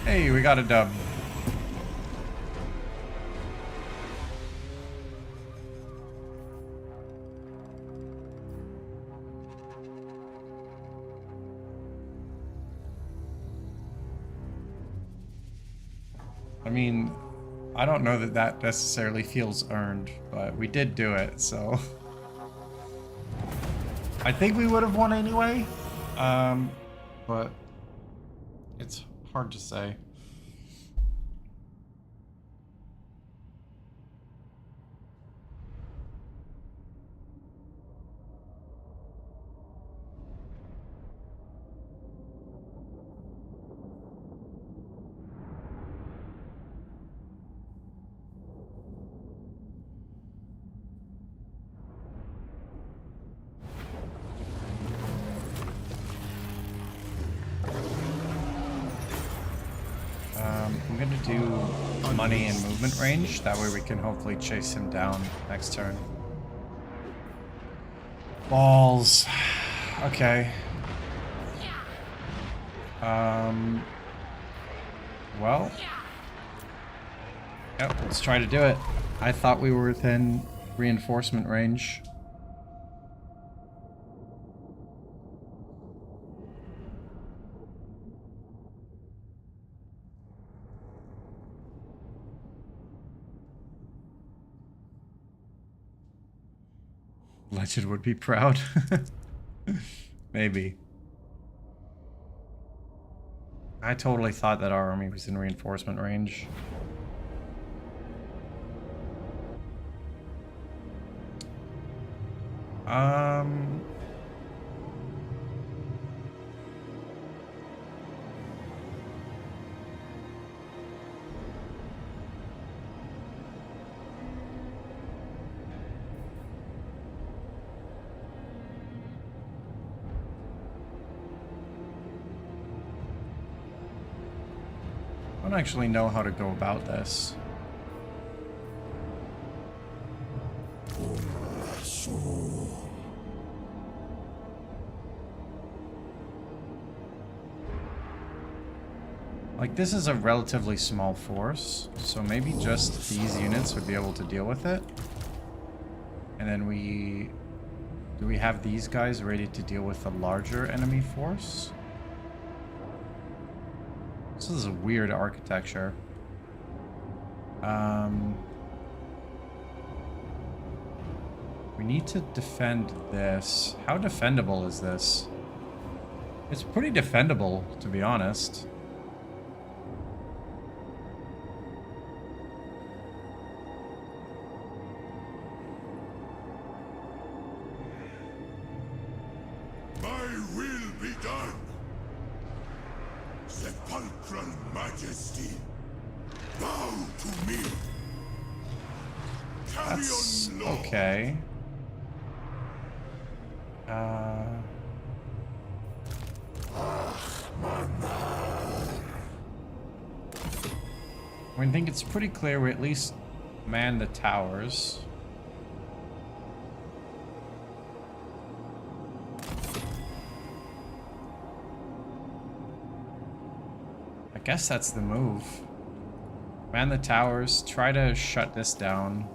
Hey, we got a dub. I mean, I don't know that that necessarily feels earned, but we did do it, so... I think we would have won anyway, but it's hard to say. I'm gonna do money and movement range, that way we can hopefully chase him down next turn. Balls. Okay. Well. Yep, let's try to do it. I thought we were within reinforcement range. Legend would be proud. Maybe. I totally thought that our army was in reinforcement range. I don't actually know how to go about this. Like, this is a relatively small force, so maybe just these units would be able to deal with it. And then do we have these guys ready to deal with a larger enemy force? This is a weird architecture. We need to defend this. How defendable is this? It's pretty defendable, to be honest. My will be done. Sepulchral majesty, bow to me. Carry That's on, Lord. okay. I think it's pretty clear we at least man the towers. I guess that's the move. Man the towers, try to shut this down.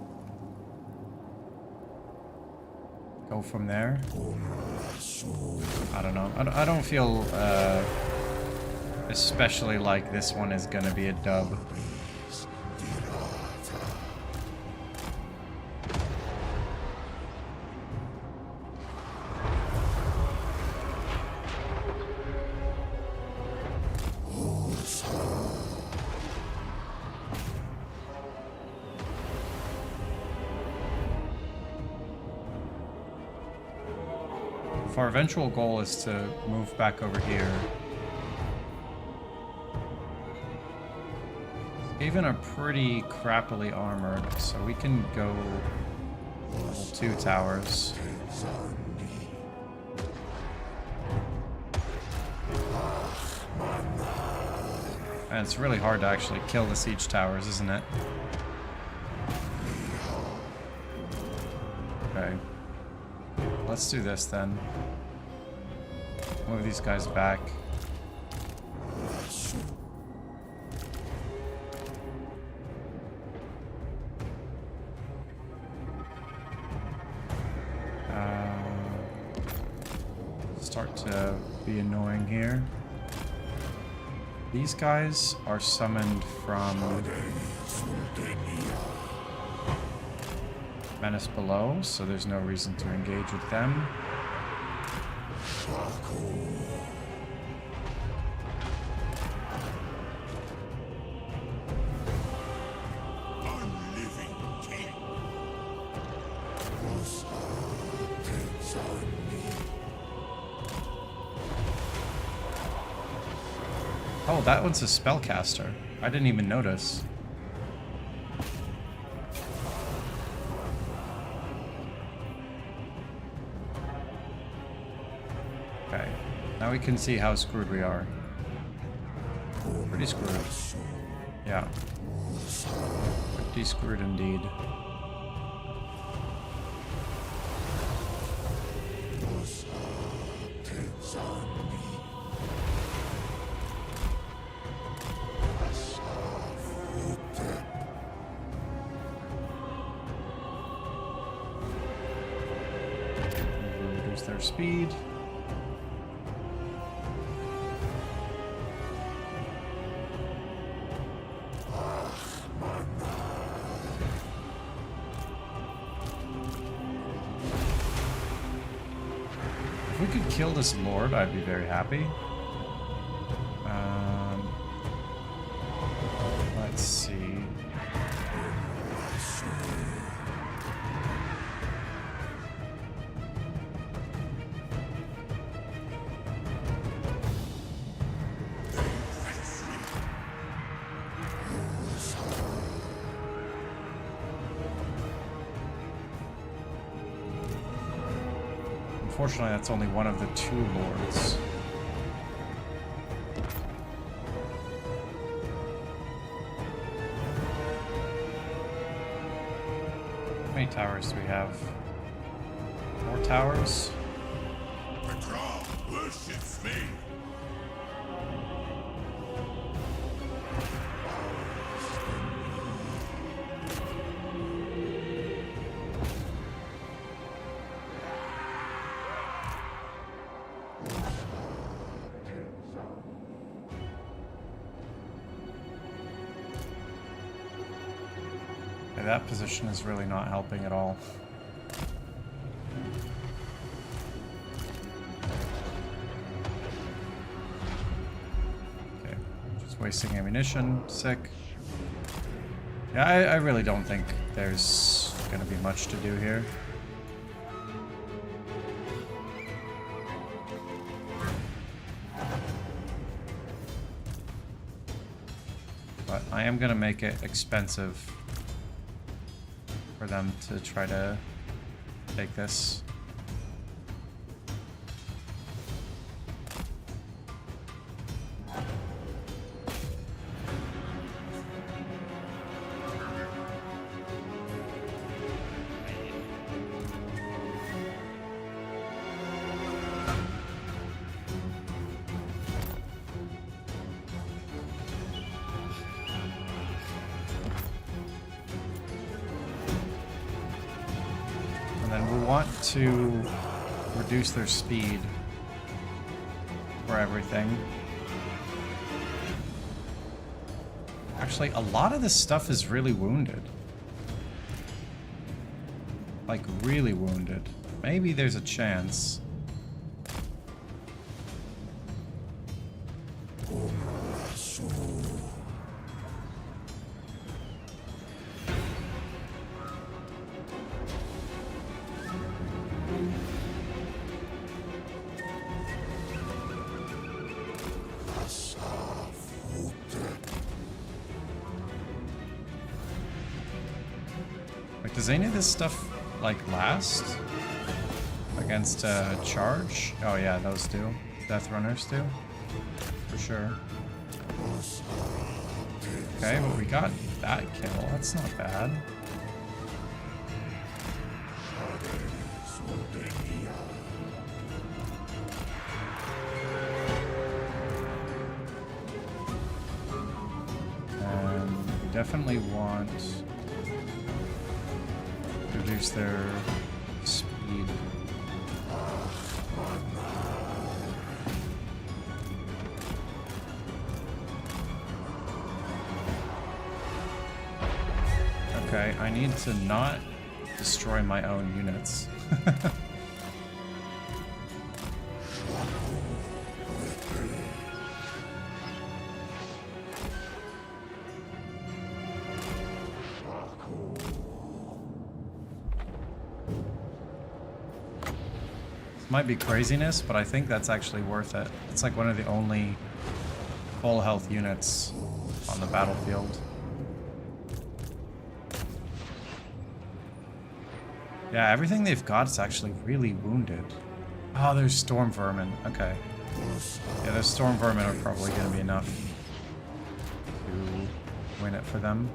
Go from there. I don't know. I don't feel Especially like this one is gonna be a dub. If our eventual goal is to move back over here, Haven are pretty crappily armored, so we can go level 2 towers. And it's really hard to actually kill the siege towers, isn't it? Okay. Let's do this then. Move these guys back. Start to be annoying here. These guys are summoned from Menace below, so there's no reason to engage with them. Oh, that one's a spellcaster. I didn't even notice. Okay, now we can see how screwed we are. Pretty screwed. Yeah. Pretty screwed indeed. Reduce their speed. If we could kill this lord, I'd be very happy. Let's see. Unfortunately, that's only one of the 2 lords. How many towers do we have? 4 towers? The crowd worships me. Okay, that position is really not helping at all. Okay, just wasting ammunition. Sick. Yeah, I really don't think there's gonna be much to do here. But I am gonna make it expensive for them to try to take this. And then we want to reduce their speed for everything. Actually, a lot of this stuff is really wounded. Like, really wounded. Maybe there's a chance. Like, does any of this stuff, like, last? Against charge? Oh yeah, those do. Death Runners do. For sure. Okay, well we got that kill. That's not bad. And we definitely want to reduce their speed. Okay, I need to not destroy my own units. This might be craziness, but I think that's actually worth it. It's like one of the only full health units on the battlefield. Yeah, everything they've got is actually really wounded. Oh, there's storm vermin. Okay. Yeah, those storm vermin are probably going to be enough to win it for them.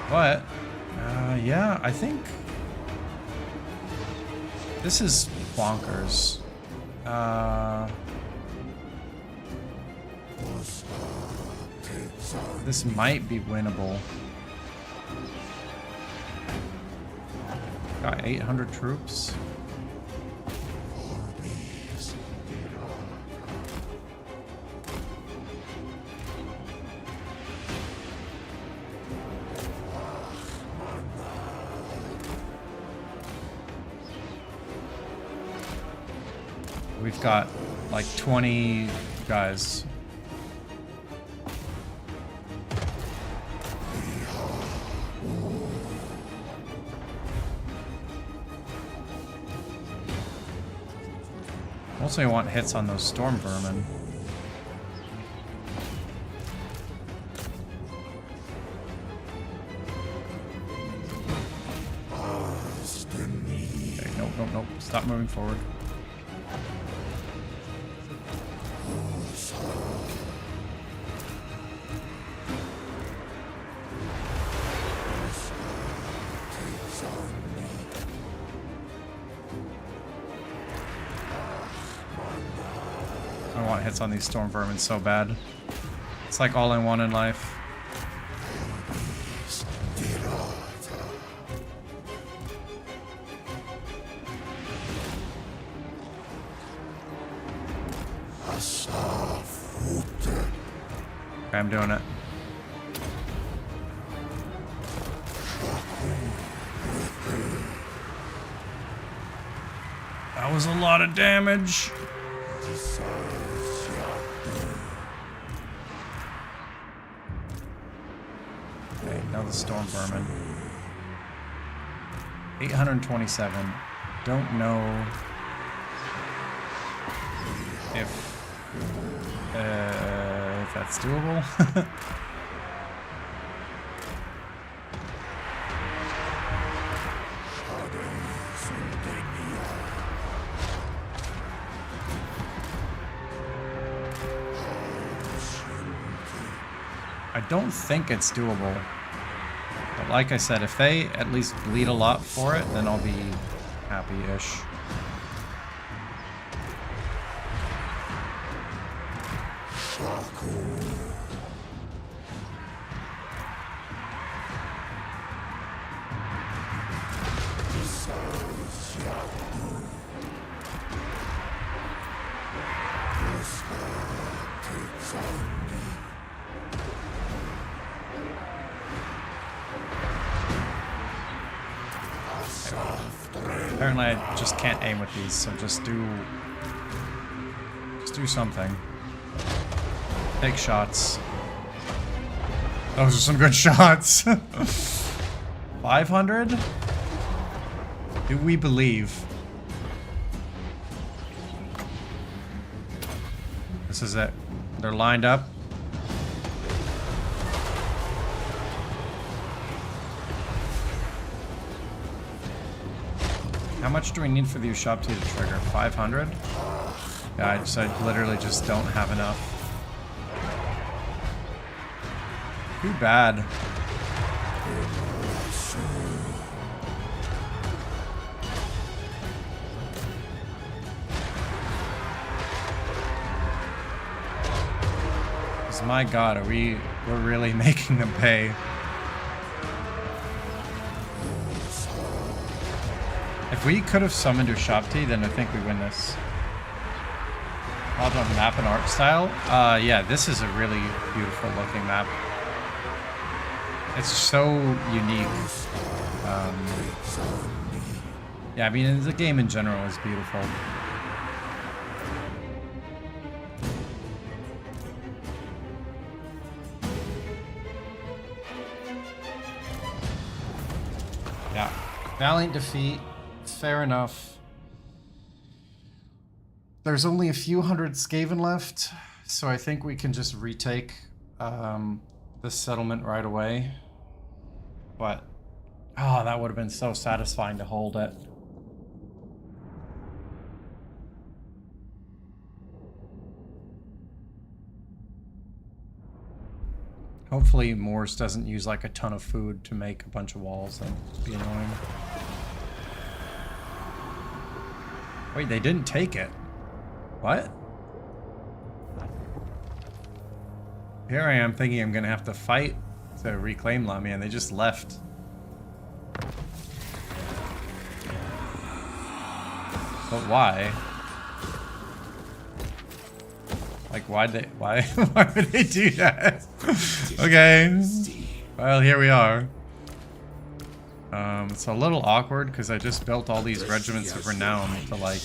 But, yeah, I think this is bonkers. This might be winnable. Got 800 troops. We've got like 20 guys. Also, I want hits on those storm vermin. Okay, nope, nope, nope. Stop moving forward. I want hits on these storm vermin so bad. It's like all I want in life. Okay, I'm doing it. That was a lot of damage. Okay, now the storm vermin. 827. Don't know if that's doable. I don't think it's doable. But like I said, if they at least bleed a lot for it, then I'll be happy-ish. Apparently I just can't aim with these, so just do something. Take shots. Those are some good shots. 500? Do we believe? This is it. They're lined up. How much do we need for the Ushopti to trigger? 500? Yeah, I literally just don't have enough. Too bad. Because my god, we're really making them pay. If we could have summoned Ushopti, then I think we win this. On map and art style? Yeah, this is a really beautiful looking map. It's so unique. Yeah, I mean, the game in general is beautiful. Yeah. Valiant defeat. Fair enough. There's only a few hundred Skaven left, so I think we can just retake the settlement right away. But, oh, that would have been so satisfying to hold it. Hopefully Morse doesn't use like a ton of food to make a bunch of walls. That would be annoying. Wait, they didn't take it. What? Here I am thinking I'm gonna have to fight to reclaim Lamia, and they just left. But why? Like, why would they do that? Okay. Well, here we are. It's a little awkward because I just built all these regiments of renown to like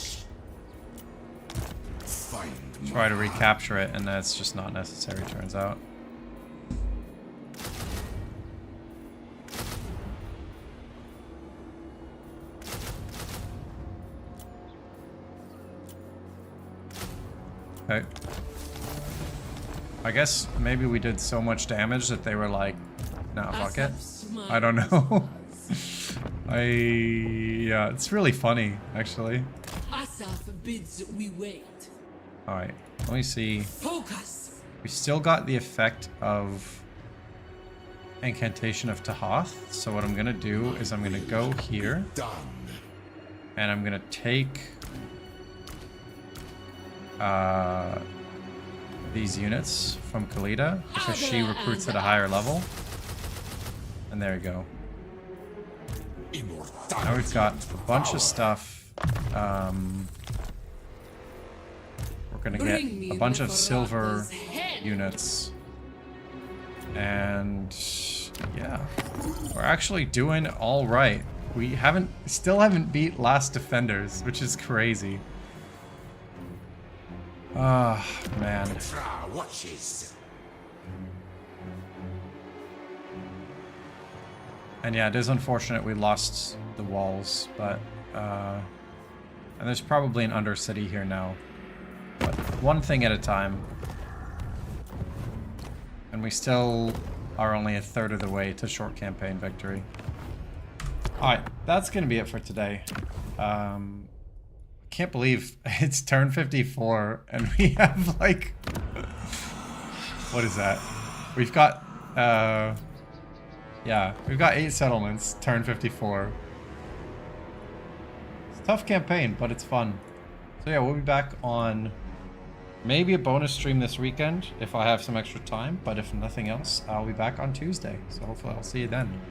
try to recapture it, and that's just not necessary, turns out. Okay. I guess maybe we did so much damage that they were like, nah, fuck it. I don't know. Yeah, it's really funny, actually. Asaf bids we wait. Alright, let me see. Focus. We still got the effect of Incantation of Tahath. So what I'm gonna do is I'm gonna go here. And I'm gonna take these units from Khalida because she recruits at a higher level. And there we go. Now we've got a bunch of stuff. We're gonna get a bunch of silver units. And yeah, we're actually doing all right. We still haven't beat Last Defenders, which is crazy. Ah, man. And yeah, it is unfortunate we lost the walls, but and there's probably an Undercity here now. But one thing at a time. And we still are only a third of the way to short campaign victory. Alright, that's gonna be it for today. Can't believe it's turn 54 and we have like what is that? We've got yeah, we've got 8 settlements, turn 54. It's a tough campaign, but it's fun. So yeah, we'll be back on Maybe a bonus stream this weekend if I have some extra time, but if nothing else, I'll be back on Tuesday. So hopefully I'll see you then.